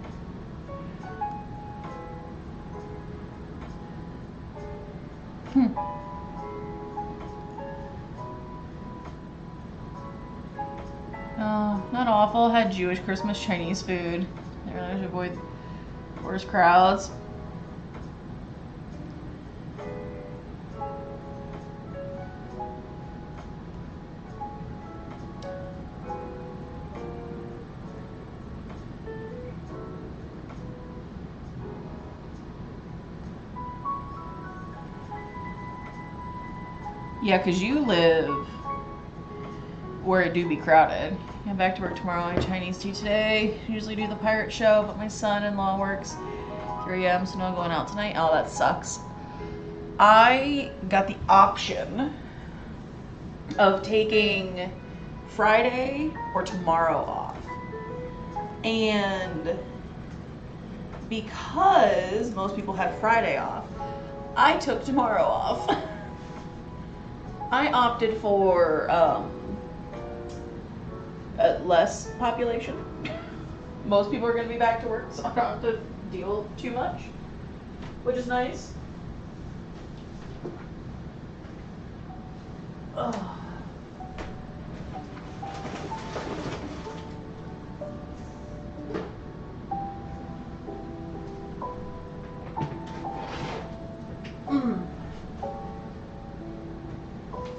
Oh, not awful. Had Jewish Christmas Chinese food. I really should avoid worse crowds. Yeah, 'cause you live where it do be crowded. I'm back to work tomorrow. I Chinese tea today. Usually do the pirate show, but my son-in-law works 3 a.m. so no I'm going out tonight. Oh, that sucks. I got the option of taking Friday or tomorrow off. And because most people had Friday off, I took tomorrow off. I opted for less population. Most people are going to be back to work, so I don't have to deal too much, which is nice. Ugh.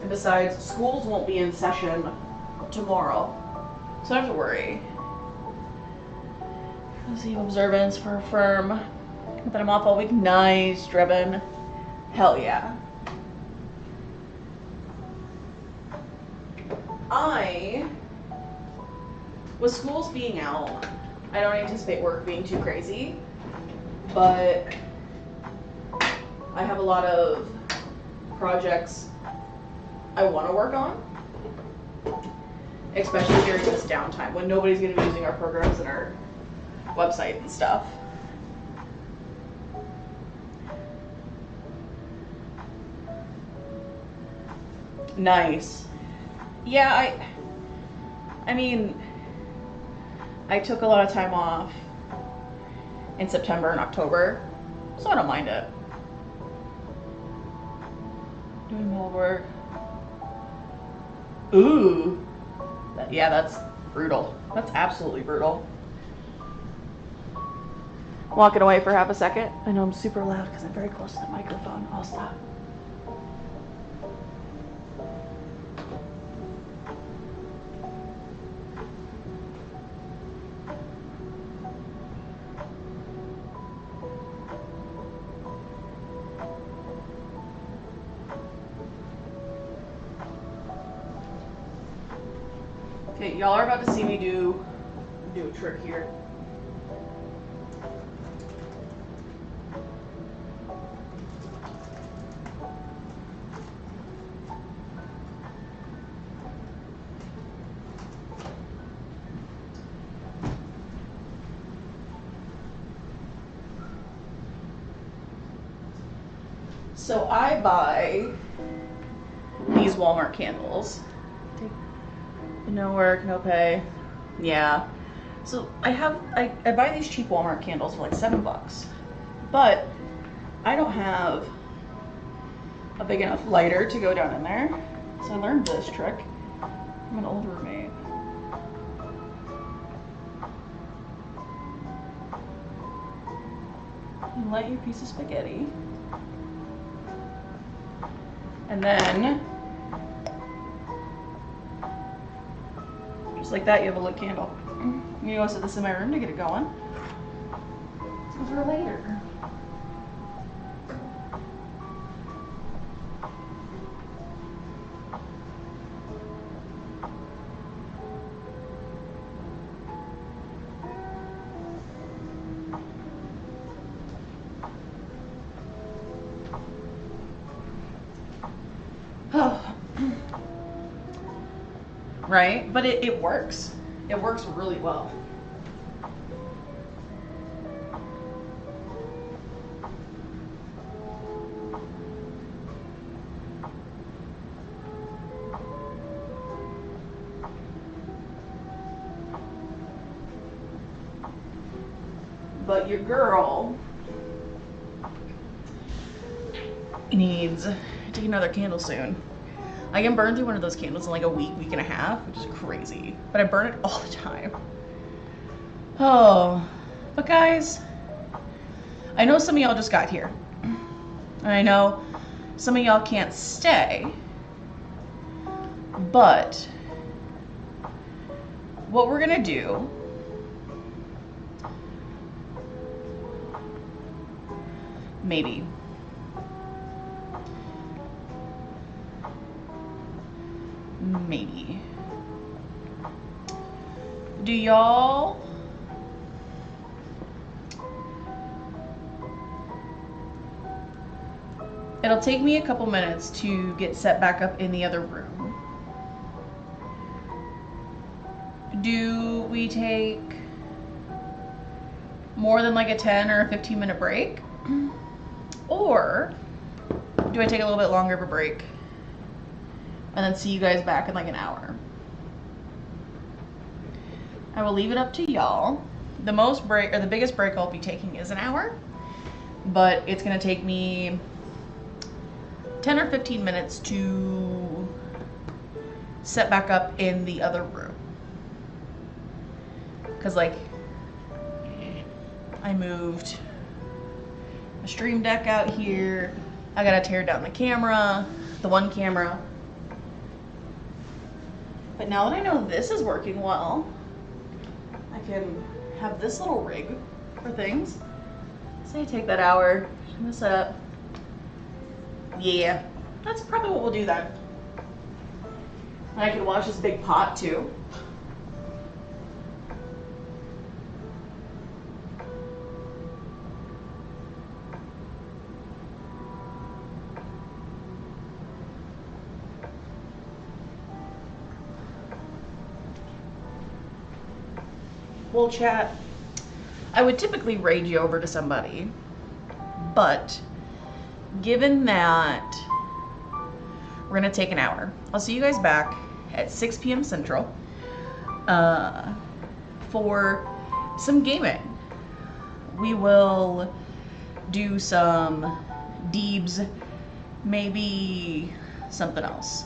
And besides, schools won't be in session tomorrow, so I don't have to worry. Cozy observance for a firm. But I'm off all week. Nice, Drebin. Hell yeah. With schools being out, I don't anticipate work being too crazy, but I have a lot of projects I want to work on, especially during this downtime when nobody's going to be using our programs and our website and stuff. Nice. Yeah, I mean, I took a lot of time off in September and October, so I don't mind it. Doing more work. Ooh. Yeah, that's brutal. That's absolutely brutal. Walking away for half a second. I know I'm super loud because I'm very close to the microphone. I'll stop. Okay, y'all are about to see me do a trick here. So I buy these Walmart candles. No work, no pay. Yeah. So I buy these cheap Walmart candles for like $7. But I don't have a big enough lighter to go down in there. So I learned this trick from an old roommate. You light your piece of spaghetti. And then, just like that, you have a lit candle. I'm gonna go set this in my room to get it going. So for later. Right? But it works. It works really well. But your girl needs to take another candle soon. I can burn through one of those candles in like a week and a half, which is crazy. But I burn it all the time. Oh, but guys, I know some of y'all just got here. I know some of y'all can't stay. But what we're gonna do maybe. Do y'all it'll take me a couple minutes to get set back up in the other room. Do we take more than like a 10 or a 15-minute break? Or do I take a little bit longer of a break and then see you guys back in like an hour? I will leave it up to y'all. The biggest break I'll be taking is an hour, but it's gonna take me 10 or 15 minutes to set back up in the other room. Cause like, I moved a stream deck out here. I gotta tear down the one camera. But now that I know this is working well, I can have this little rig for things. Say I take that hour, turn this up. Yeah, that's probably what we'll do then. And I can wash this big pot too. We'll chat. I would typically raid you over to somebody, but given that we're gonna take an hour, I'll see you guys back at 6 p.m. Central for some gaming. We will do some Deebs, maybe something else.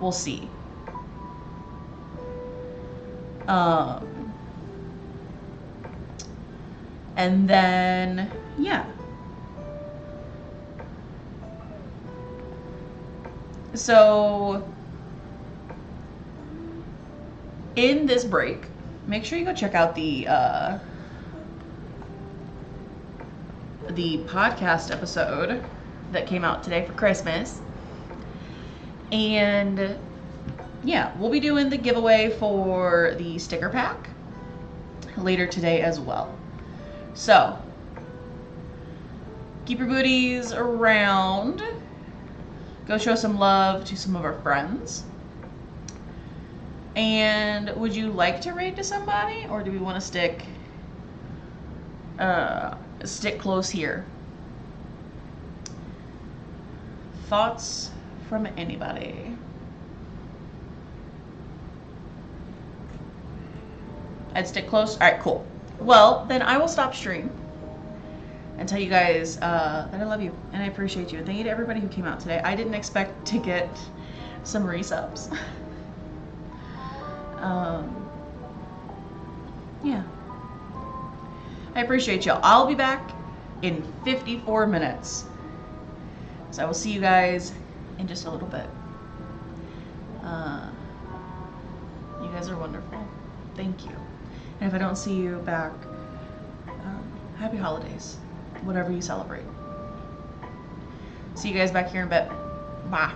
We'll see. And then, yeah. So, in this break, make sure you go check out the podcast episode that came out today for Christmas. And yeah, we'll be doing the giveaway for the sticker pack later today as well. So, keep your booties around. Go show some love to some of our friends. And would you like to raid to somebody, or do we want to stick close here? Thoughts from anybody? I'd stick close. All right, cool. Well, then I will stop stream and tell you guys that I love you and I appreciate you. And thank you to everybody who came out today. I didn't expect to get some resubs. Yeah. I appreciate y'all. I'll be back in 54 minutes. So I will see you guys in just a little bit. You guys are wonderful. Thank you. And if I don't see you back, happy holidays. Whatever you celebrate. See you guys back here in a bit. Bye.